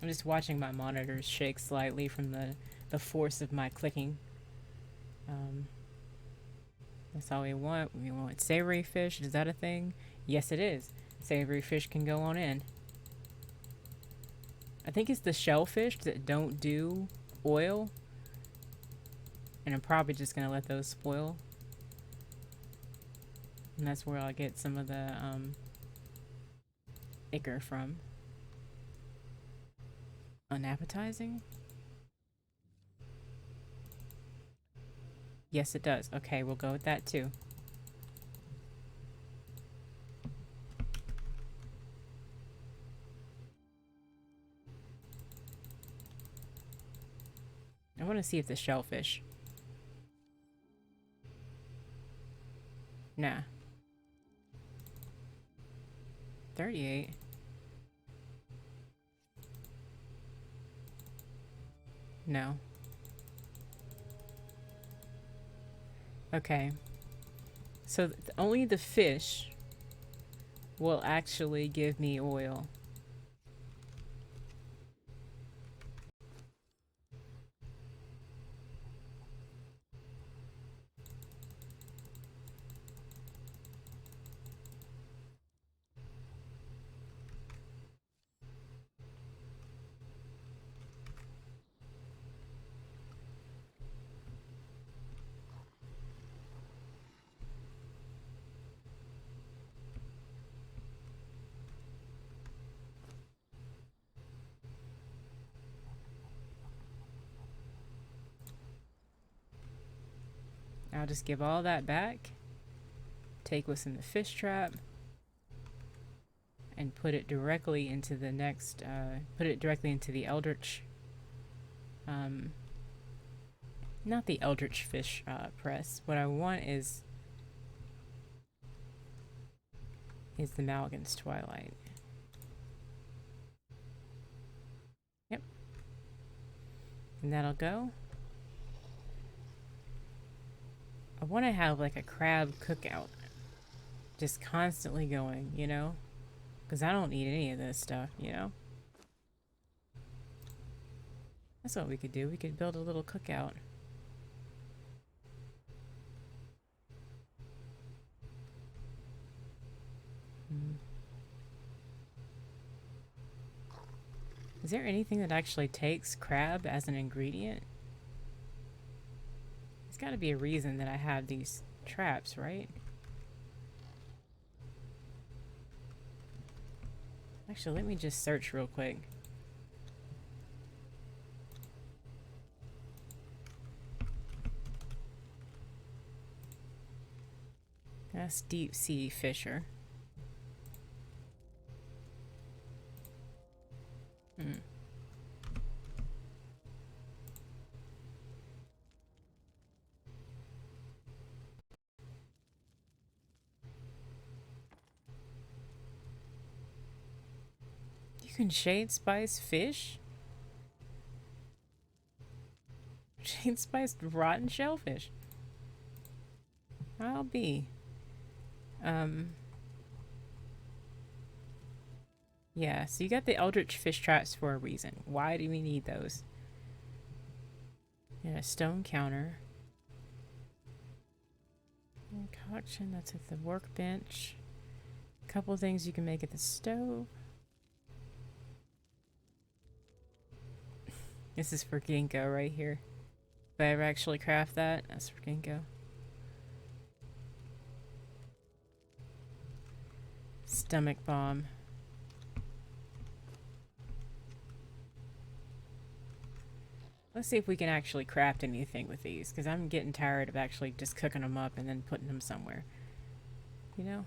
I'm just watching my monitors shake slightly from the force of my clicking. That's all we want. We want savory fish. Is that a thing? Yes, it is. Savory fish can go on in. I think it's the shellfish that don't do oil. And I'm probably just going to let those spoil. And that's where I'll get some of the ichor from. Unappetizing? Yes, it does. Okay, we'll go with that too. want to see if the shellfish. Nah. 38. No. Okay. So only the fish will actually give me oil. I'll just give all that back, take what's in the fish trap, and put it directly into the next, put it directly into the eldritch, not the eldritch fish press. What I want is the Malgan's Twilight. Yep. And that'll go. I want to have like a crab cookout. Just constantly going, you know? Because I don't need any of this stuff, you know? That's what we could do. We could build a little cookout. Is there anything that actually takes crab as an ingredient? There's got to be a reason that I have these traps, right? Actually, let me just search real quick. That's deep sea fisher. You can shade spice fish? Shade spiced rotten shellfish. I'll be. Yeah, so you got the eldritch fish traps for a reason. Why do we need those? Yeah, a stone counter. Concoction, that's at the workbench. A couple things you can make at the stove. This is for ginkgo right here. If I ever actually craft that, that's for ginkgo. Stomach bomb. Let's see if we can actually craft anything with these, because I'm getting tired of actually just cooking them up and then putting them somewhere. You know?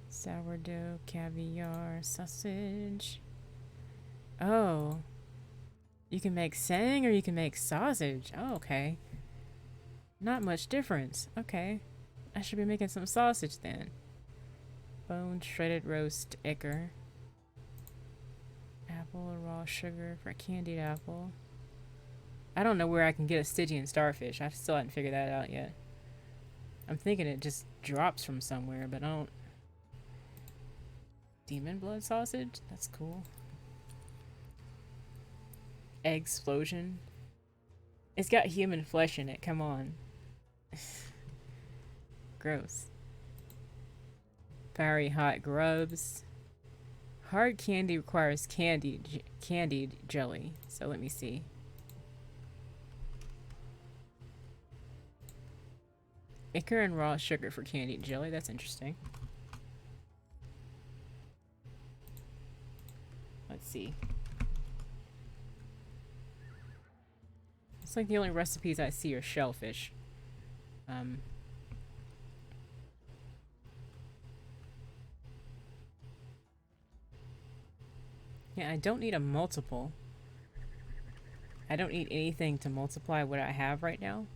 Sourdough, caviar, sausage. Oh. You can make sang or you can make sausage. Oh, okay. Not much difference. Okay. I should be making some sausage then. Bone shredded roast ichor. Apple or raw sugar for a candied apple. I don't know where I can get a Stygian starfish. I still haven't figured that out yet. I'm thinking it just drops from somewhere, but I don't. Demon blood sausage? That's cool. Egg explosion. It's got human flesh in it. Come on. Gross. Fiery hot grubs. Hard candy requires candied jelly. So let me see. Ichor and raw sugar for candied jelly. That's interesting. Let's see. It's like the only recipes I see are shellfish. Yeah, I don't need a multiple. I don't need anything to multiply what I have right now.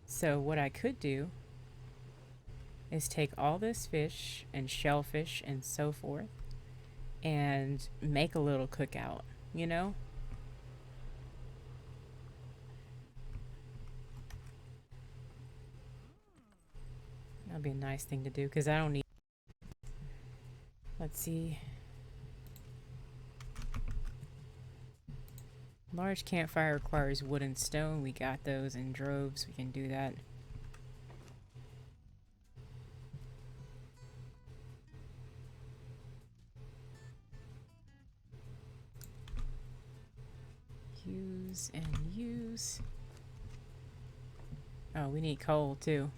So what I could do is take all this fish and shellfish and so forth and make a little cookout, you know? That'd be a nice thing to do because I don't need. Let's see. Large campfire requires wood and stone. We got those in droves. We can do that. Use and use. Oh, we need coal too.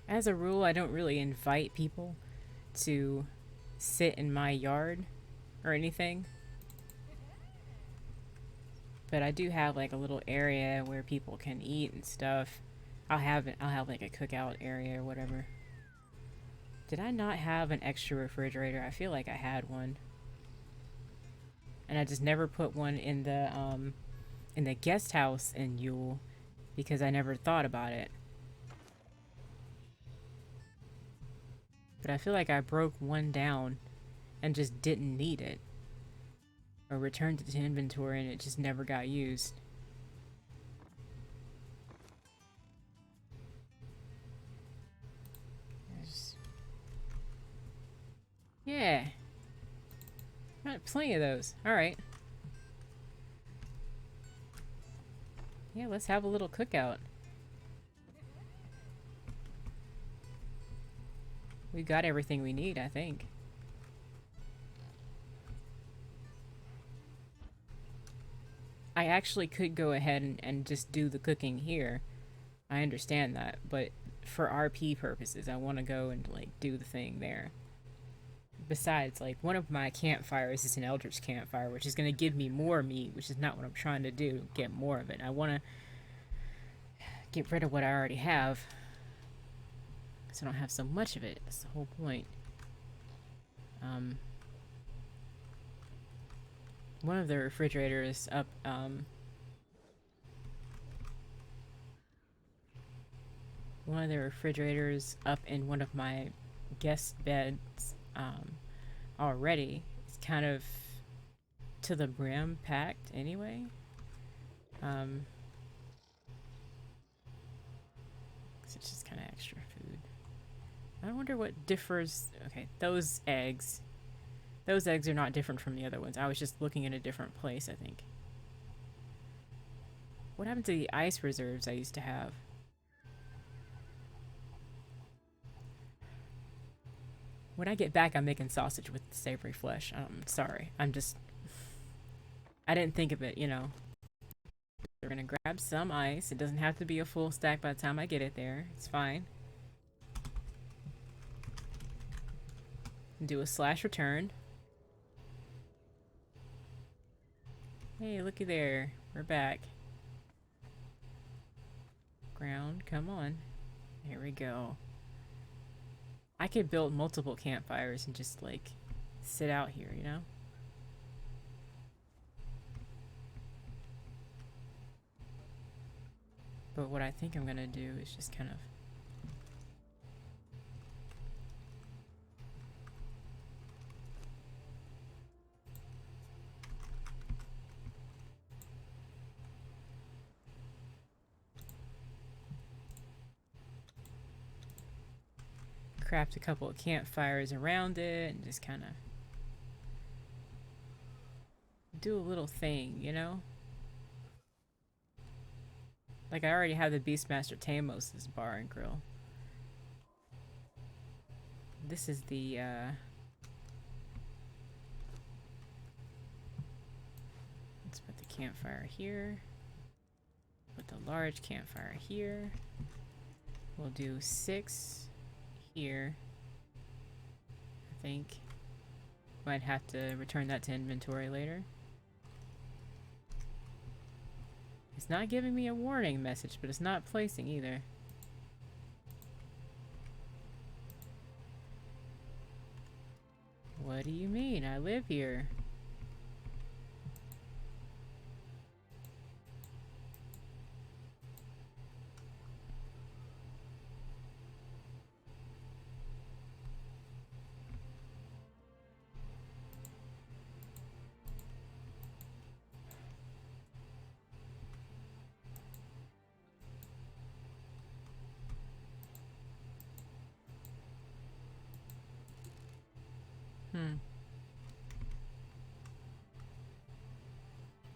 As a rule, I don't really invite people to sit in my yard or anything. But I do have like a little area where people can eat and stuff. I'll have like a cookout area or whatever. Did I not have an extra refrigerator? I feel like I had one. And I just never put one in the guest house in Yule because I never thought about it. But I feel like I broke one down and just didn't need it. Or returned it to inventory and it just never got used. Yeah. Got plenty of those. Alright. Yeah, let's have a little cookout. We got everything we need, I think. I actually could go ahead and just do the cooking here. I understand that, but for RP purposes, I want to go and like do the thing there. Besides, like one of my campfires is an eldritch campfire, which is going to give me more meat, which is not what I'm trying to do. Get more of it. I want to get rid of what I already have, so I don't have so much of it. That's the whole point. One of the refrigerators up, one of the refrigerators up in one of my guest beds, already. It's kind of to the brim packed anyway. It's just kind of extra food. I wonder what differs. Okay, those eggs. Those eggs are not different from the other ones. I was just looking in a different place, I think. What happened to the ice reserves I used to have? When I get back, I'm making sausage with savory flesh. Sorry. I didn't think of it, you know. We're gonna grab some ice. It doesn't have to be a full stack by the time I get it there. It's fine. Do a slash return. Hey, looky there. We're back. Ground, come on. Here we go. I could build multiple campfires and just like sit out here, you know? But what I think I'm gonna do is just kind of craft a couple of campfires around it and just kind of do a little thing, you know? Like I already have the Beastmaster Tamos's bar and grill. This is the let's put the campfire here. Put the large campfire here. We'll do 6 here. think. Might have to return that to inventory later. It's not giving me a warning message, but it's not placing either. What do you mean? I live here.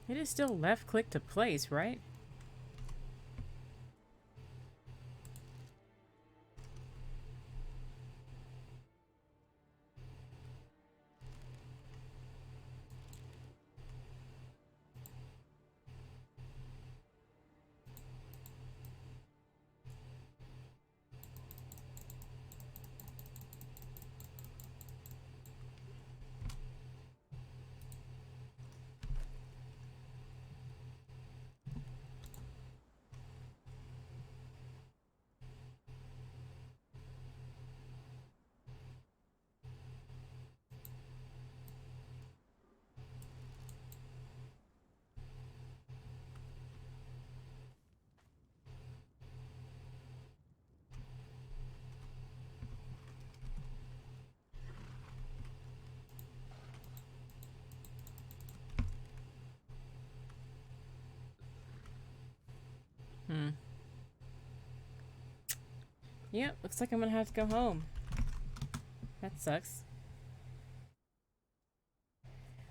It is still left click to place, right? Yep, looks like I'm gonna have to go home. That sucks.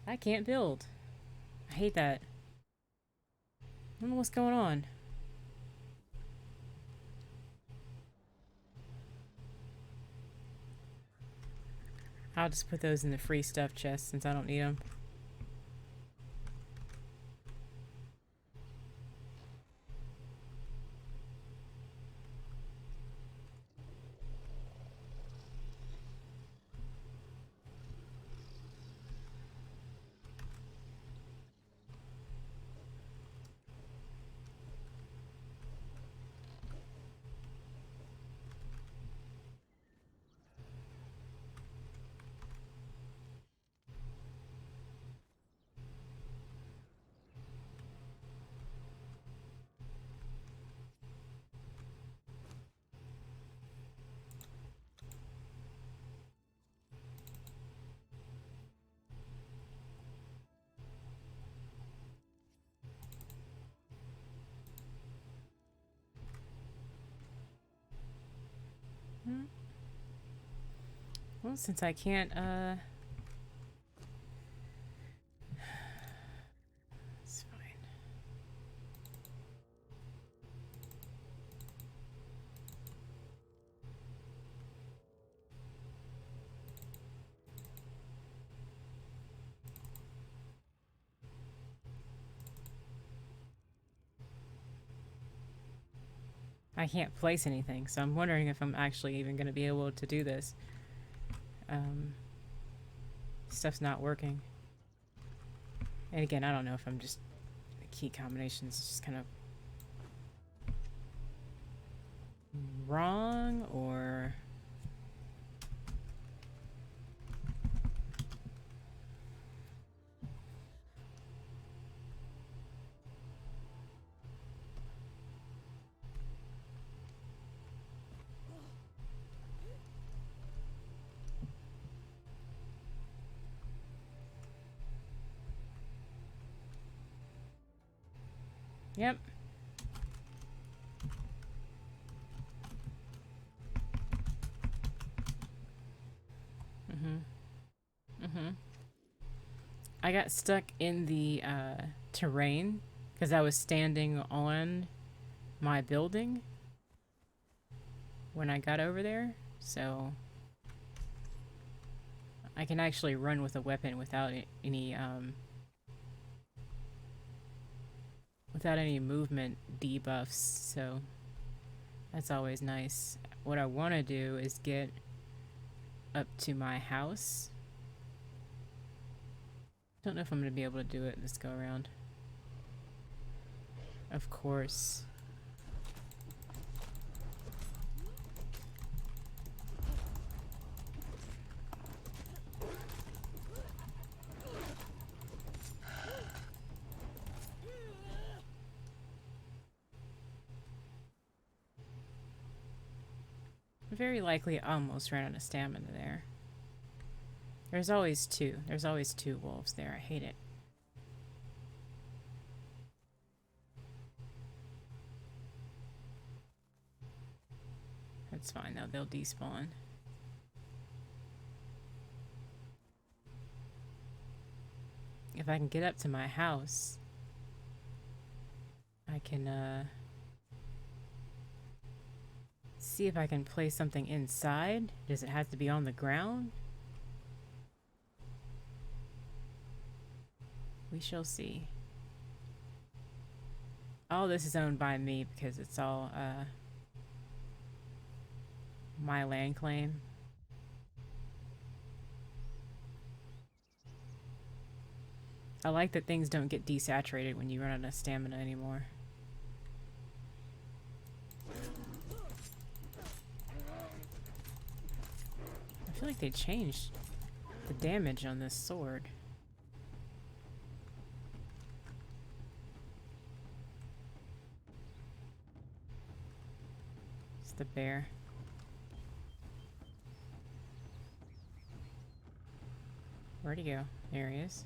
I can't build. I hate that. I don't know what's going on. I'll just put those in the free stuff chest since I don't need them. Well, since I can't, it's fine. I can't place anything, so I'm wondering if I'm actually even going to be able to do this. Stuff's not working. And again, I don't know if I'm just... the key combinations just kind of... wrong, or... Yep. I got stuck in the terrain because I was standing on my building when I got over there, so I can actually run with a weapon without any movement debuffs, so that's always nice. What I want to do is get up to my house. Don't know if I'm going to be able to do it this go around. Of course. Very likely almost ran out of stamina there. There's always two. There's always two wolves there. I hate it. That's fine though. They'll despawn. If I can get up to my house, I can see if I can place something inside. Does it have to be on the ground? We shall see. All this is owned by me because it's all my land claim. I like that things don't get desaturated when you run out of stamina anymore. I feel like they changed the damage on this sword. It's the bear. Where'd he go? There he is.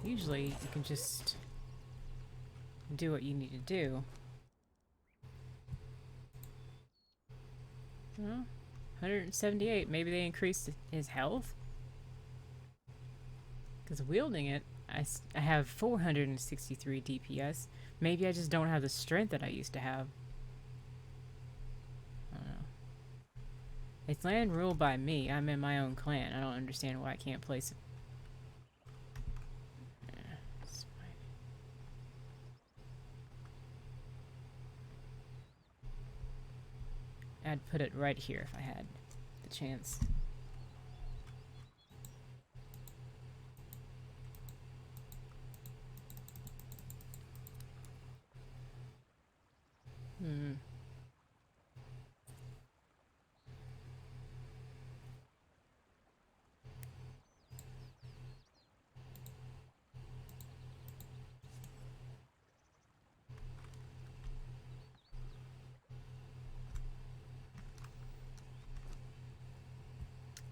Usually you can just do what you need to do. Well, 178. Maybe they increased his health? Because wielding it, I have 463 DPS. Maybe I just don't have the strength that I used to have. I don't know. It's land ruled by me. I'm in my own clan. I don't understand why I can't place it. It's fine. I'd put it right here if I had the chance.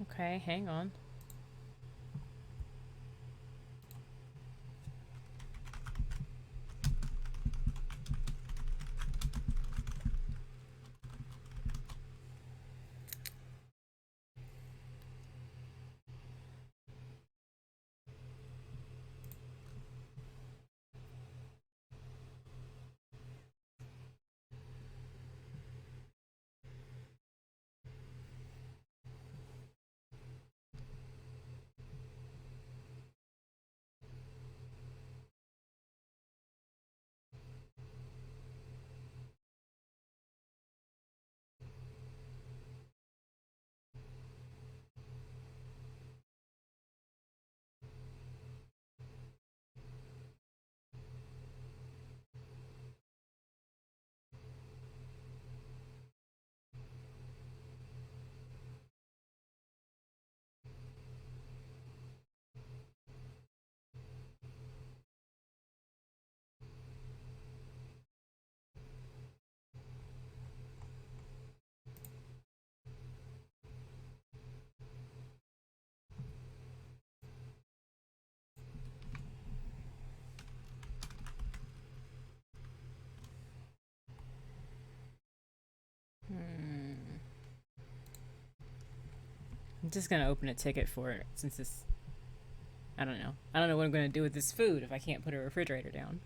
Okay, hang on. I'm just gonna open a ticket for it since this. I don't know. I don't know what I'm gonna do with this food if I can't put a refrigerator down.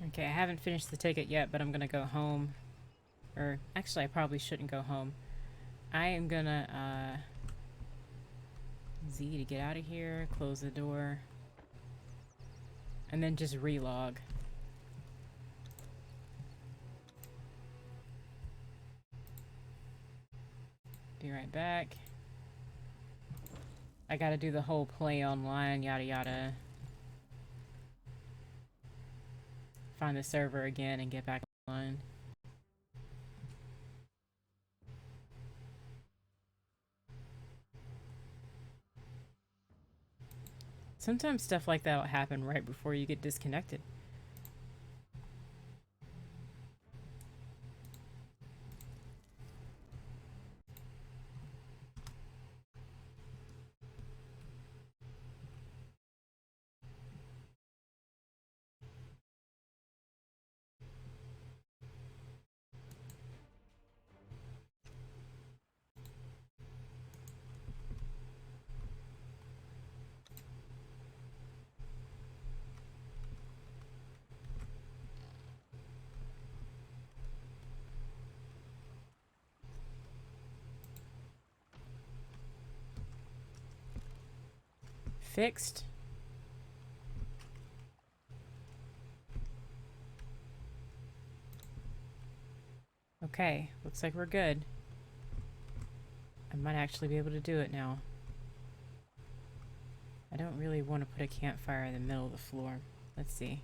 Okay, I haven't finished the ticket yet, but I'm gonna go home. Or, actually, I probably shouldn't go home. I am gonna, Z to get out of here, close the door, and then just relog. Be right back. I gotta do the whole play online, yada yada. Find the server again and get back online. Sometimes stuff like that will happen right before you get disconnected. Fixed. Okay, looks like we're good. I might actually be able to do it now. I don't really want to put a campfire in the middle of the floor. Let's see.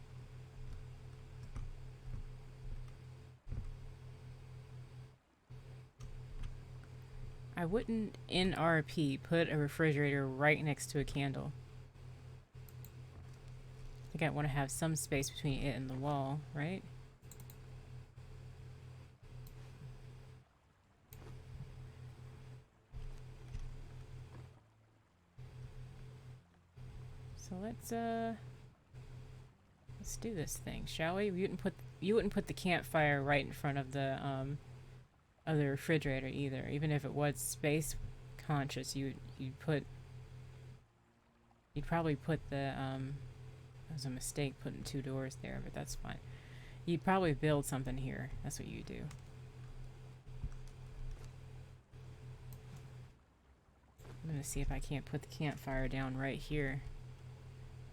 I wouldn't, in RP, put a refrigerator right next to a candle. I think I want to have some space between it and the wall, right? So let's do this thing, shall we? You wouldn't put the campfire right in front of the refrigerator either. Even if it was space conscious, you'd probably put the that was a mistake putting 2 doors there, but that's fine. You'd probably build something here. That's what you do. I'm gonna see if I can't put the campfire down right here.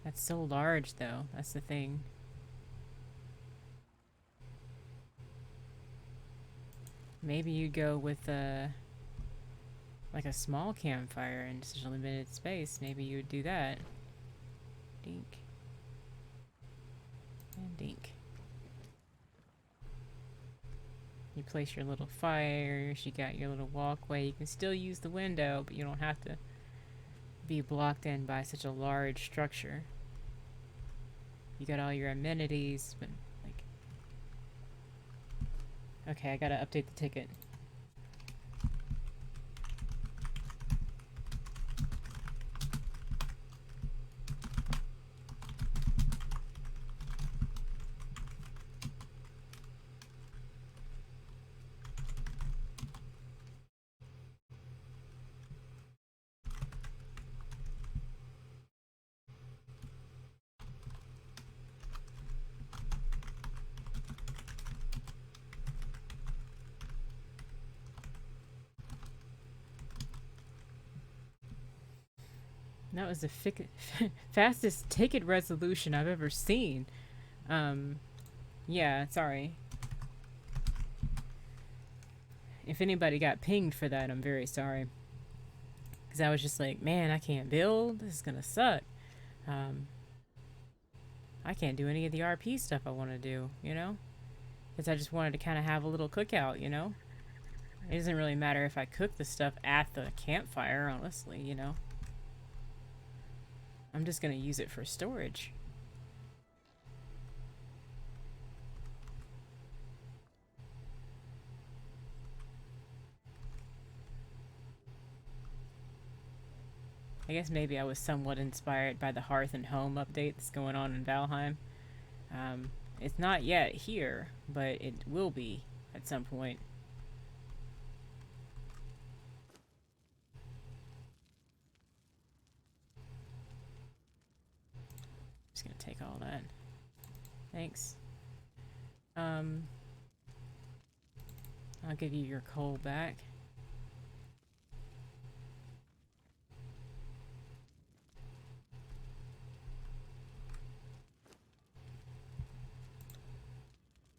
That's so large, though. That's the thing. Maybe you go with like a small campfire in such a limited space. Maybe you would do that. Dink. And dink. You place your little fires. You got your little walkway. You can still use the window, but you don't have to be blocked in by such a large structure. You got all your amenities, but like... Okay, I gotta update the ticket. That was the fastest ticket resolution I've ever seen. Yeah, sorry. If anybody got pinged for that, I'm very sorry. Because I was just like, man, I can't build. This is gonna suck. I can't do any of the RP stuff I want to do, you know? Because I just wanted to kind of have a little cookout, you know? It doesn't really matter if I cook the stuff at the campfire, honestly, you know? I'm just gonna use it for storage. I guess maybe I was somewhat inspired by the Hearth and Home update that's going on in Valheim. It's not yet here, but it will be at some point. Just gonna take all that. Thanks. Um, I'll give you your coal back.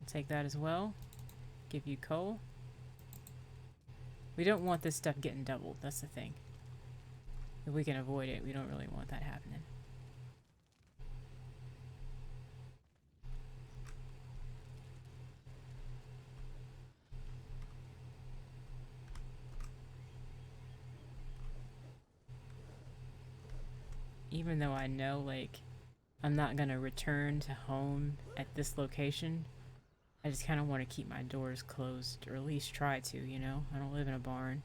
I'll take that as well. Give you coal. We don't want this stuff getting doubled. That's the thing. If we can avoid it, we don't really want that happening. Even though I know, like, I'm not gonna return to home at this location, I just kind of want to keep my doors closed, or at least try to, you know? I don't live in a barn.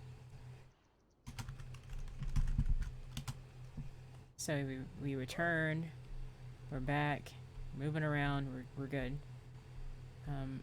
So we return, we're back, moving around, we're good. Um,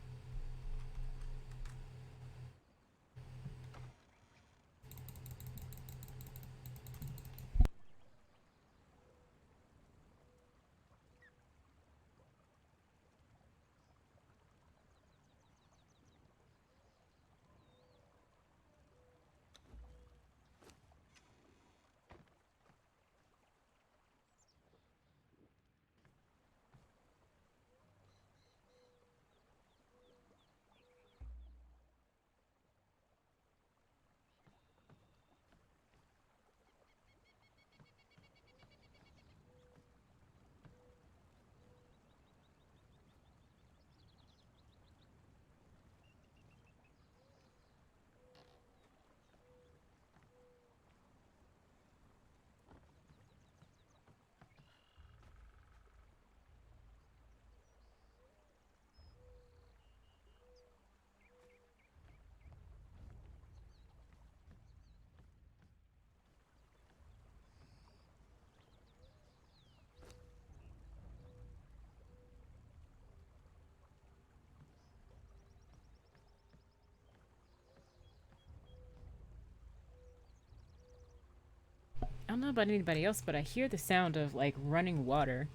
I don't know about anybody else, but I hear the sound of, like, running water.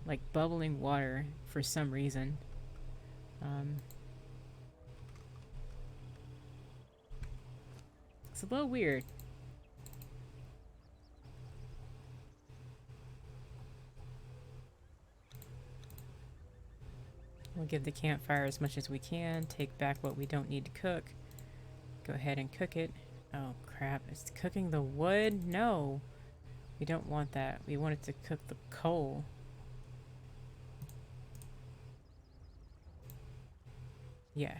Like, bubbling water for some reason. Um, it's a little weird. We'll give the campfire as much as we can, take back what we don't need to cook. Go ahead and cook it. Oh crap, it's cooking the wood? No. We don't want that. We want it to cook the coal. Yeah.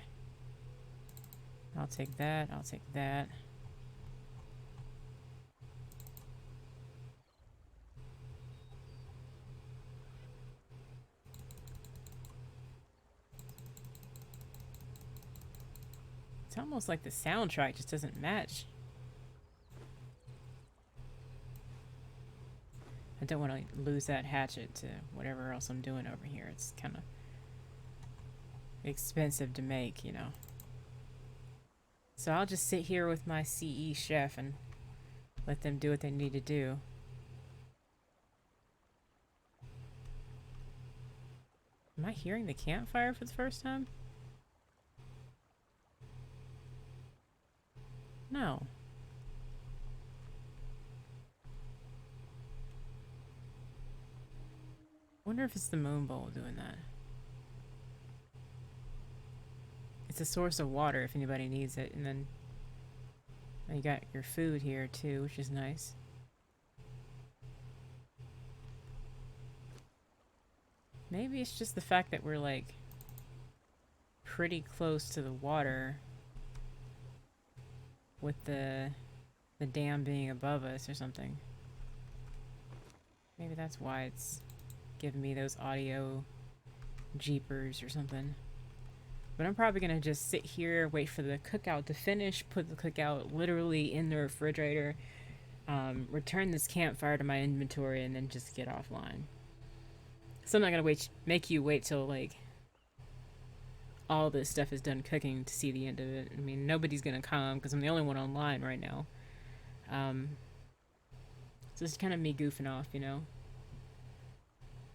I'll take that. I'll take that. It's almost like the soundtrack just doesn't match. I don't want to lose that hatchet to whatever else I'm doing over here. It's kind of expensive to make, you know. So I'll just sit here with my CE chef and let them do what they need to do. Am I hearing the campfire for the first time? No. Wonder if it's the moon bowl doing that. It's a source of water if anybody needs it, and then you got your food here too, which is nice. Maybe it's just the fact that we're, like, pretty close to the water with the dam being above us or something. Maybe that's why it's giving me those audio jeepers or something. But I'm probably gonna just sit here, wait for the cookout to finish, put the cookout literally in the refrigerator, return this campfire to my inventory, and then just get offline. So I'm not gonna make you wait till, like, all this stuff is done cooking to see the end of it. I mean, nobody's gonna come because I'm the only one online right now. So it's kind of me goofing off, you know.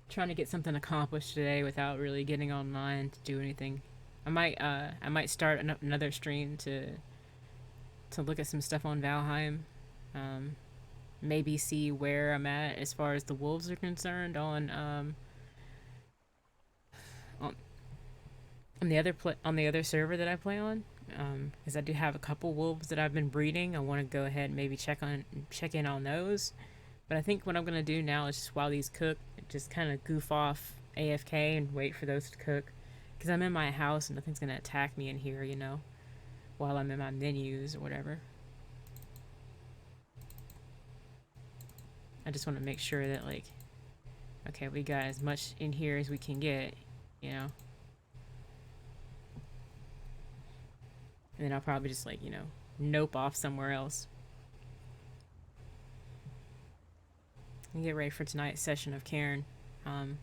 trying to get something accomplished today without really getting online to do anything. I might start another stream to look at some stuff on Valheim. Um, Maybe see where I'm at as far as the wolves are concerned on on the other server that I play on. Because I do have a couple wolves that I've been breeding. I want to go ahead and maybe check in on those. But I think what I'm gonna do now is just while these cook, just kind of goof off AFK and wait for those to cook. Because I'm in my house and nothing's gonna attack me in here, while I'm in my menus or whatever. I just want to make sure that, like, okay, we got as much in here as we can get, you know? And then I'll probably just, like, nope off somewhere else. And get ready for tonight's session of Karen. Um,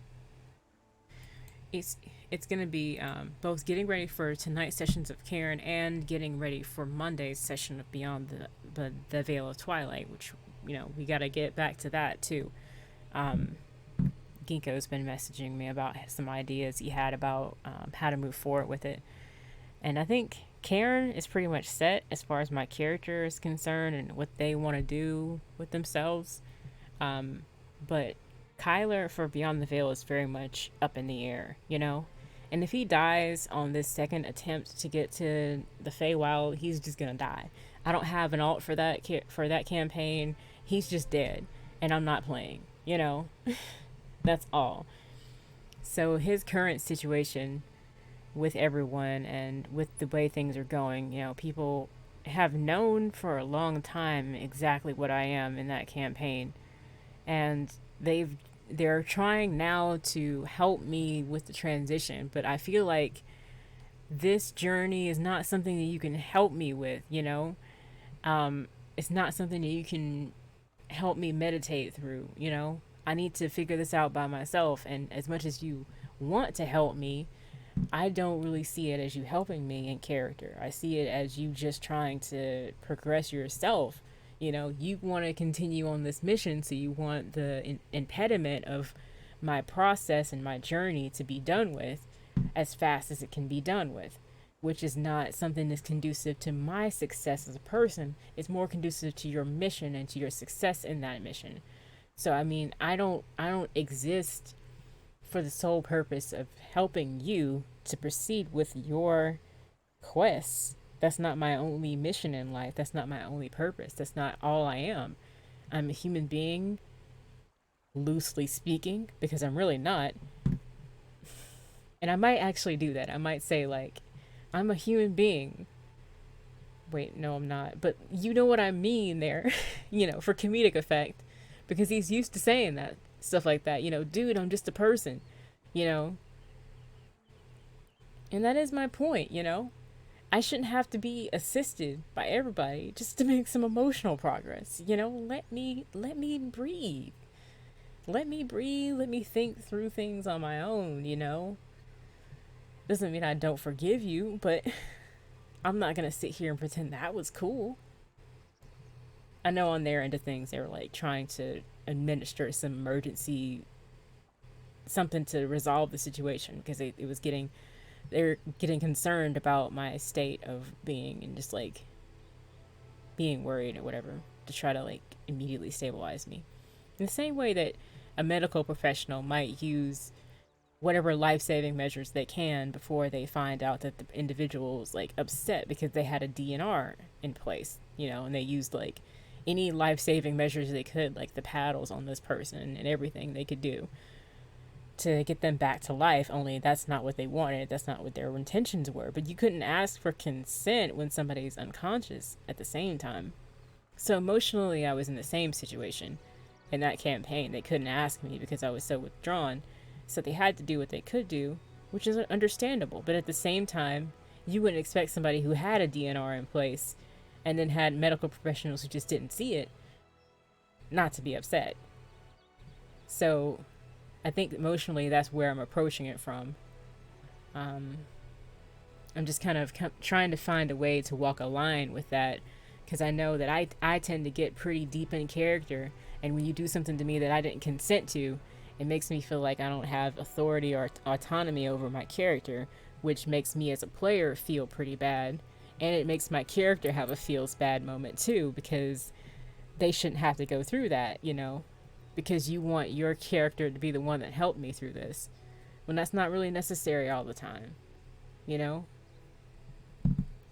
it's it's gonna be both getting ready for tonight's sessions of Karen and getting ready for Monday's session of Beyond the Veil of Twilight, which we got to get back to that too. Um, Ginkgo's been messaging me about some ideas he had about how to move forward with it, and I think Karen is pretty much set as far as my character is concerned and what they want to do with themselves. But Kyler for Beyond the Veil is very much up in the air, And if he dies on this second attempt to get to the Feywild, he's just gonna die. I don't have an alt for that campaign. He's just dead, and I'm not playing. That's all. So his current situation with everyone and with the way things are going, people have known for a long time exactly what I am in that campaign, and they're trying now to help me with the transition, but I feel like this journey is not something that you can help me with, it's not something that you can help me meditate through, I need to figure this out by myself, and as much as you want to help me, I don't really see it as you helping me in character. I see it as you just trying to progress yourself. You want to continue on this mission, so you want the impediment of my process and my journey to be done with as fast as it can be done with, which is not something that's conducive to my success as a person. It's more conducive to your mission and to your success in that mission. So I don't exist for the sole purpose of helping you to proceed with your quests. That's not my only mission in life. That's not my only purpose. That's not all I am. I'm a human being, loosely speaking, because I'm really not. And I might actually do that. I might say, like, I'm a human being. Wait, no, I'm not. But you know what I mean there, for comedic effect. Because he's used to saying that, stuff like that. Dude, I'm just a person, And that is my point, I shouldn't have to be assisted by everybody just to make some emotional progress. Let me breathe. Let me breathe. Let me think through things on my own, Doesn't mean I don't forgive you, but I'm not going to sit here and pretend that was cool. I know on their end of things, they were like trying to administer some emergency something to resolve the situation because they're getting concerned about my state of being and just like being worried or whatever to try to like immediately stabilize me. In the same way that a medical professional might use whatever life-saving measures they can before they find out that the individual's like upset because they had a DNR in place, and they used like any life-saving measures they could, like the paddles on this person and everything they could do to get them back to life, only that's not what they wanted. That's not what their intentions were. But you couldn't ask for consent when somebody's unconscious at the same time. So emotionally, I was in the same situation in that campaign. They couldn't ask me because I was so withdrawn. So they had to do what they could do, which is understandable. But at the same time, you wouldn't expect somebody who had a DNR in place and then had medical professionals who just didn't see it not to be upset. So I think emotionally that's where I'm approaching it from. I'm just kind of trying to find a way to walk a line with that, because I know that I tend to get pretty deep in character, and when you do something to me that I didn't consent to, It makes me feel like I don't have authority or autonomy over my character, which makes me as a player feel pretty bad. And it makes my character have a feels bad moment too, because they shouldn't have to go through that, you know? Because you want your character to be the one that helped me through this. When that's not really necessary all the time, you know?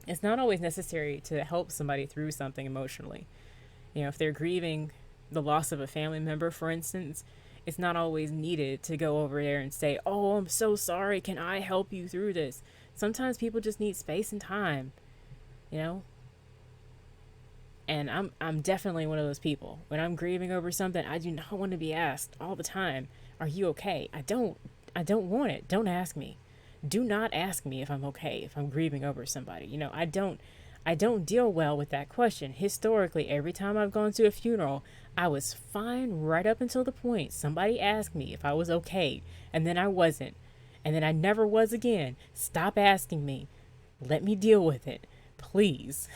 It's not always necessary to help somebody through something emotionally. You know, if they're grieving the loss of a family member, for instance, it's not always needed to go over there and say, "Oh, I'm so sorry. Can I help you through this?" Sometimes people just need space and time, you know? And I'm definitely one of those people. When I'm grieving over something, I do not want to be asked all the time, "Are you okay?" I don't want it. Don't ask me. Do not ask me if I'm okay if I'm grieving over somebody. You know, I don't deal well with that question. Historically, every time I've gone to a funeral, I was fine right up until the point somebody asked me if I was okay, and then I wasn't. And then I never was again. Stop asking me. Let me deal with it. Please.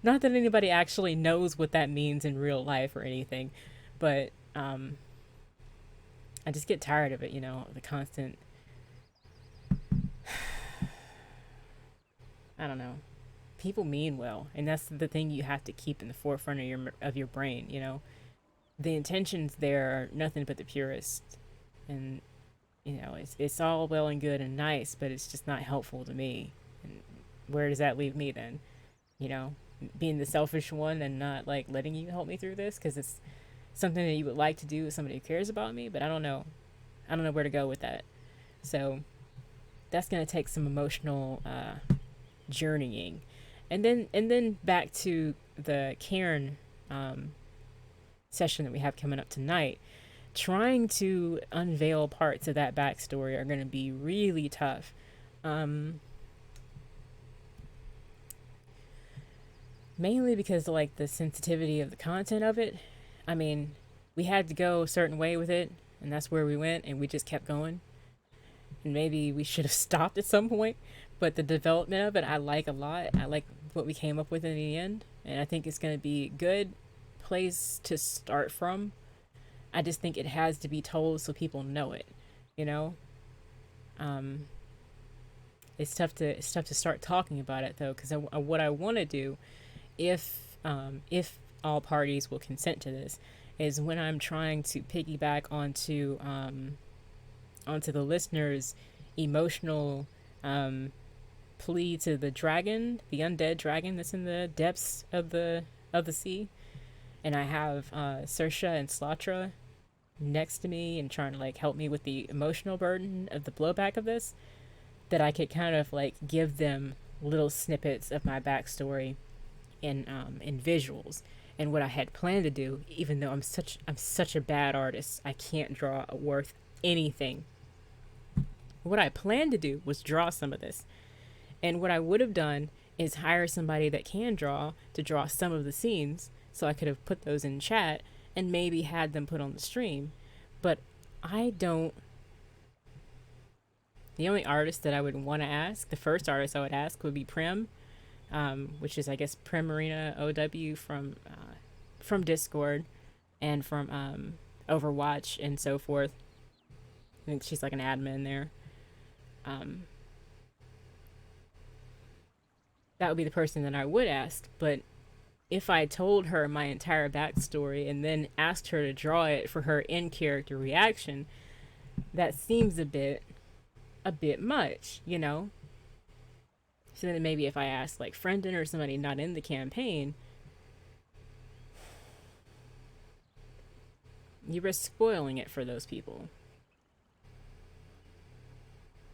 Not that anybody actually knows what that means in real life or anything, but I just get tired of it, you know, the constant, I don't know. People mean well, and that's the thing you have to keep in the forefront of your brain, you know. The intentions there are nothing but the purest. And you know, it's all well and good and nice, but it's just not helpful to me. And where does that leave me then? You know, being the selfish one and not like letting you help me through this because it's something that you would like to do with somebody who cares about me, but I don't know. I don't know where to go with that. So that's gonna take some emotional journeying, and then back to the Cairn um, session that we have coming up tonight. Trying to unveil parts of that backstory are going to be really tough. Um, Mainly because like the sensitivity of the content of it. I mean, we had to go a certain way with it, and that's where we went, and we just kept going. And maybe we should have stopped at some point, but the development of it I like a lot. I like what we came up with in the end, and I think it's going to be a good place to start from. I just think it has to be told so people know it, you know. um it's tough to start talking about it though, because what I want to do, if all parties will consent to this, is when I'm trying to piggyback onto the listener's emotional um, plea to the dragon, the undead dragon that's in the depths of the sea, and I have Sersha and Slatra next to me and trying to like help me with the emotional burden of the blowback of this, that I could kind of like give them little snippets of my backstory in visuals. And what I had planned to do, even though I'm such a bad artist, I can't draw worth anything. What I planned to do was draw some of this. And what I would have done is hire somebody that can draw to draw some of the scenes, so I could have put those in chat and maybe had them put on the stream. But I don't. The only artist that I would want to ask, the first artist I would ask would be Prim, which is I guess Prim Marina OW from Discord and from Overwatch and so forth. I think she's like an admin there. Um, that would be the person that I would ask. But if I told her my entire backstory and then asked her to draw it for her in character reaction, that seems a bit much, you know? So then maybe if I asked like Friendon or somebody not in the campaign, you risk spoiling it for those people.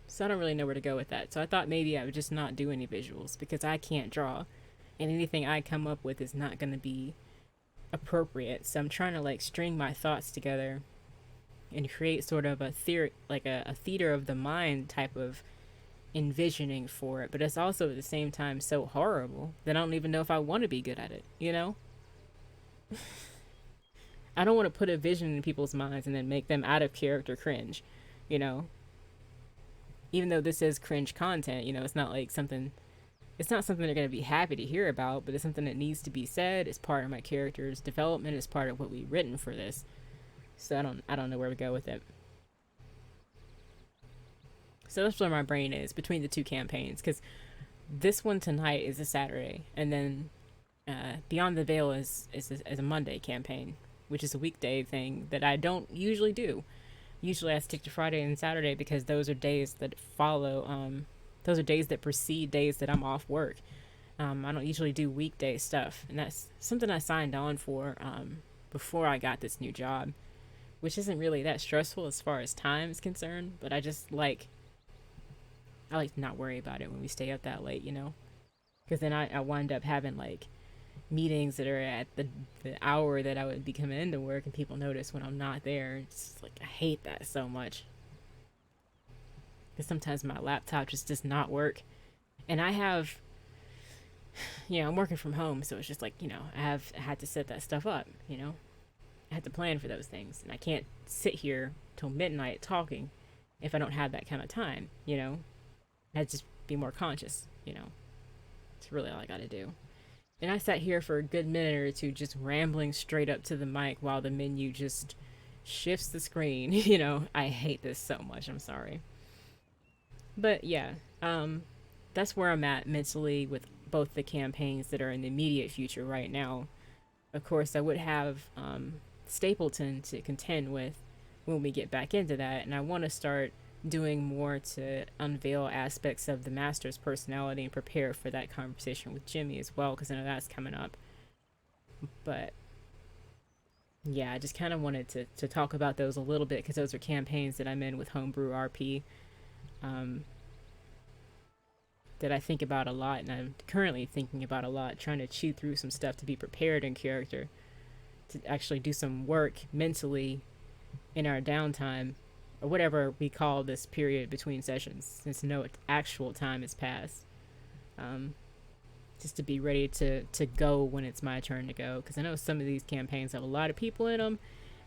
So I don't really know where to go with that. So I thought maybe I would just not do any visuals because I can't draw. And anything I come up with is not going to be appropriate. So I'm trying to like string my thoughts together and create sort of a theory, like a theater of the mind type of envisioning for it. But it's also at the same time so horrible that I don't even know if I want to be good at it, you know? I don't want to put a vision in people's minds and then make them out of character cringe, you know? Even though this is cringe content, you know, it's not something they're going to be happy to hear about, but it's something that needs to be said. It's part of my character's development. It's part of what we've written for this. So I don't know where to go with it. So that's where my brain is between the two campaigns, because this one tonight is a Saturday, and then Beyond the Veil is a Monday campaign, which is a weekday thing that I don't usually do. Usually I stick to Friday and Saturday because those are days that follow. Those are days that precede days that I'm off work. I don't usually do weekday stuff, and that's something I signed on for before I got this new job, which isn't really that stressful as far as time is concerned. But I like to not worry about it when we stay up that late, you know, because then I wind up having like meetings that are at the hour that I would be coming into work, and people notice when I'm not there. It's like I hate that so much, because sometimes my laptop just does not work, and I have, you know, I'm working from home, so it's just like, you know, I had to set that stuff up, you know, I had to plan for those things, and I can't sit here till midnight talking if I don't have that kind of time, you know. I had to just be more conscious, you know. It's really all I got to do. And I sat here for a good minute or two just rambling straight up to the mic while the menu just shifts the screen. You know, I hate this so much. I'm sorry. But yeah, that's where I'm at mentally with both the campaigns that are in the immediate future right now. Of course, I would have Stapleton to contend with when we get back into that, and I want to start doing more to unveil aspects of the master's personality and prepare for that conversation with Jimmy as well, because I know that's coming up. But yeah, I just kind of wanted to talk about those a little bit, because those are campaigns that I'm in with Homebrew RP um, that I think about a lot, and I'm currently thinking about a lot, trying to chew through some stuff to be prepared in character, to actually do some work mentally in our downtime, or whatever we call this period between sessions, since no actual time has passed. Just to be ready to go when it's my turn to go, because I know some of these campaigns have a lot of people in them,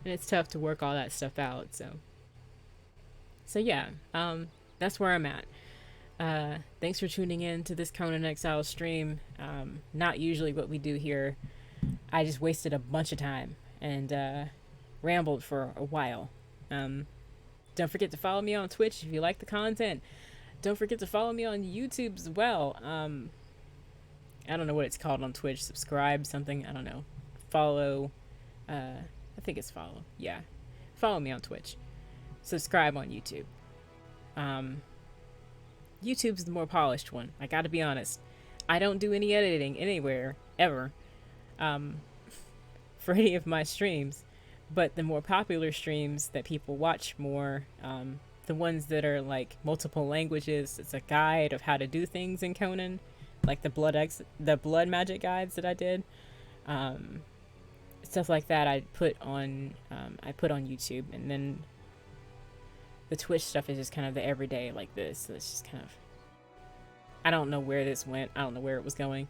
and it's tough to work all that stuff out. So yeah, that's where I'm at. Thanks for tuning in to this Conan Exiles stream. Not usually what we do here. I just wasted a bunch of time and rambled for a while. Don't forget to follow me on Twitch if you like the content. Don't forget to follow me on YouTube as well. I don't know what it's called on Twitch. Subscribe, something. I don't know. Follow. I think it's follow. Yeah. Follow me on Twitch. Subscribe on YouTube. YouTube's the more polished one. I gotta be honest. I don't do any editing anywhere, ever, for any of my streams. But the more popular streams that people watch more, the ones that are like multiple languages, it's a guide of how to do things in Conan, like the blood magic guides that I did, stuff like that. I put on YouTube, and then the Twitch stuff is just kind of the everyday like this. So it's just kind of, I don't know where this went. I don't know where it was going.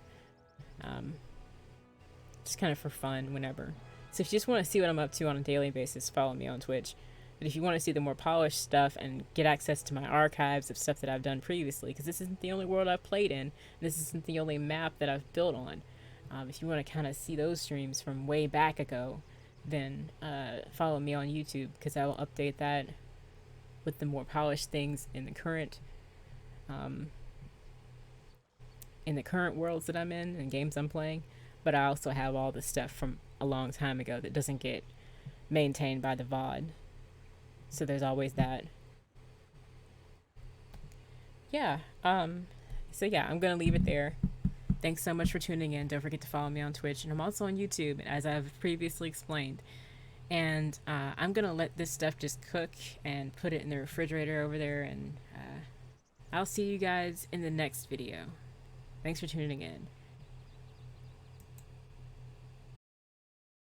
Just kind of for fun, whenever. So if you just want to see what I'm up to on a daily basis, follow me on Twitch. But if you want to see the more polished stuff and get access to my archives of stuff that I've done previously, because this isn't the only world I've played in, this isn't the only map that I've built on. If you want to kind of see those streams from way back ago, then follow me on YouTube, because I will update that with the more polished things in the current worlds that I'm in and games I'm playing. But I also have all the stuff from a long time ago that doesn't get maintained by the VOD. So there's always that. Yeah. So yeah, I'm gonna leave it there. Thanks so much for tuning in. Don't forget to follow me on Twitch, and I'm also on YouTube, as I've previously explained. And I'm gonna let this stuff just cook and put it in the refrigerator over there, and I'll see you guys in the next video. Thanks for tuning in.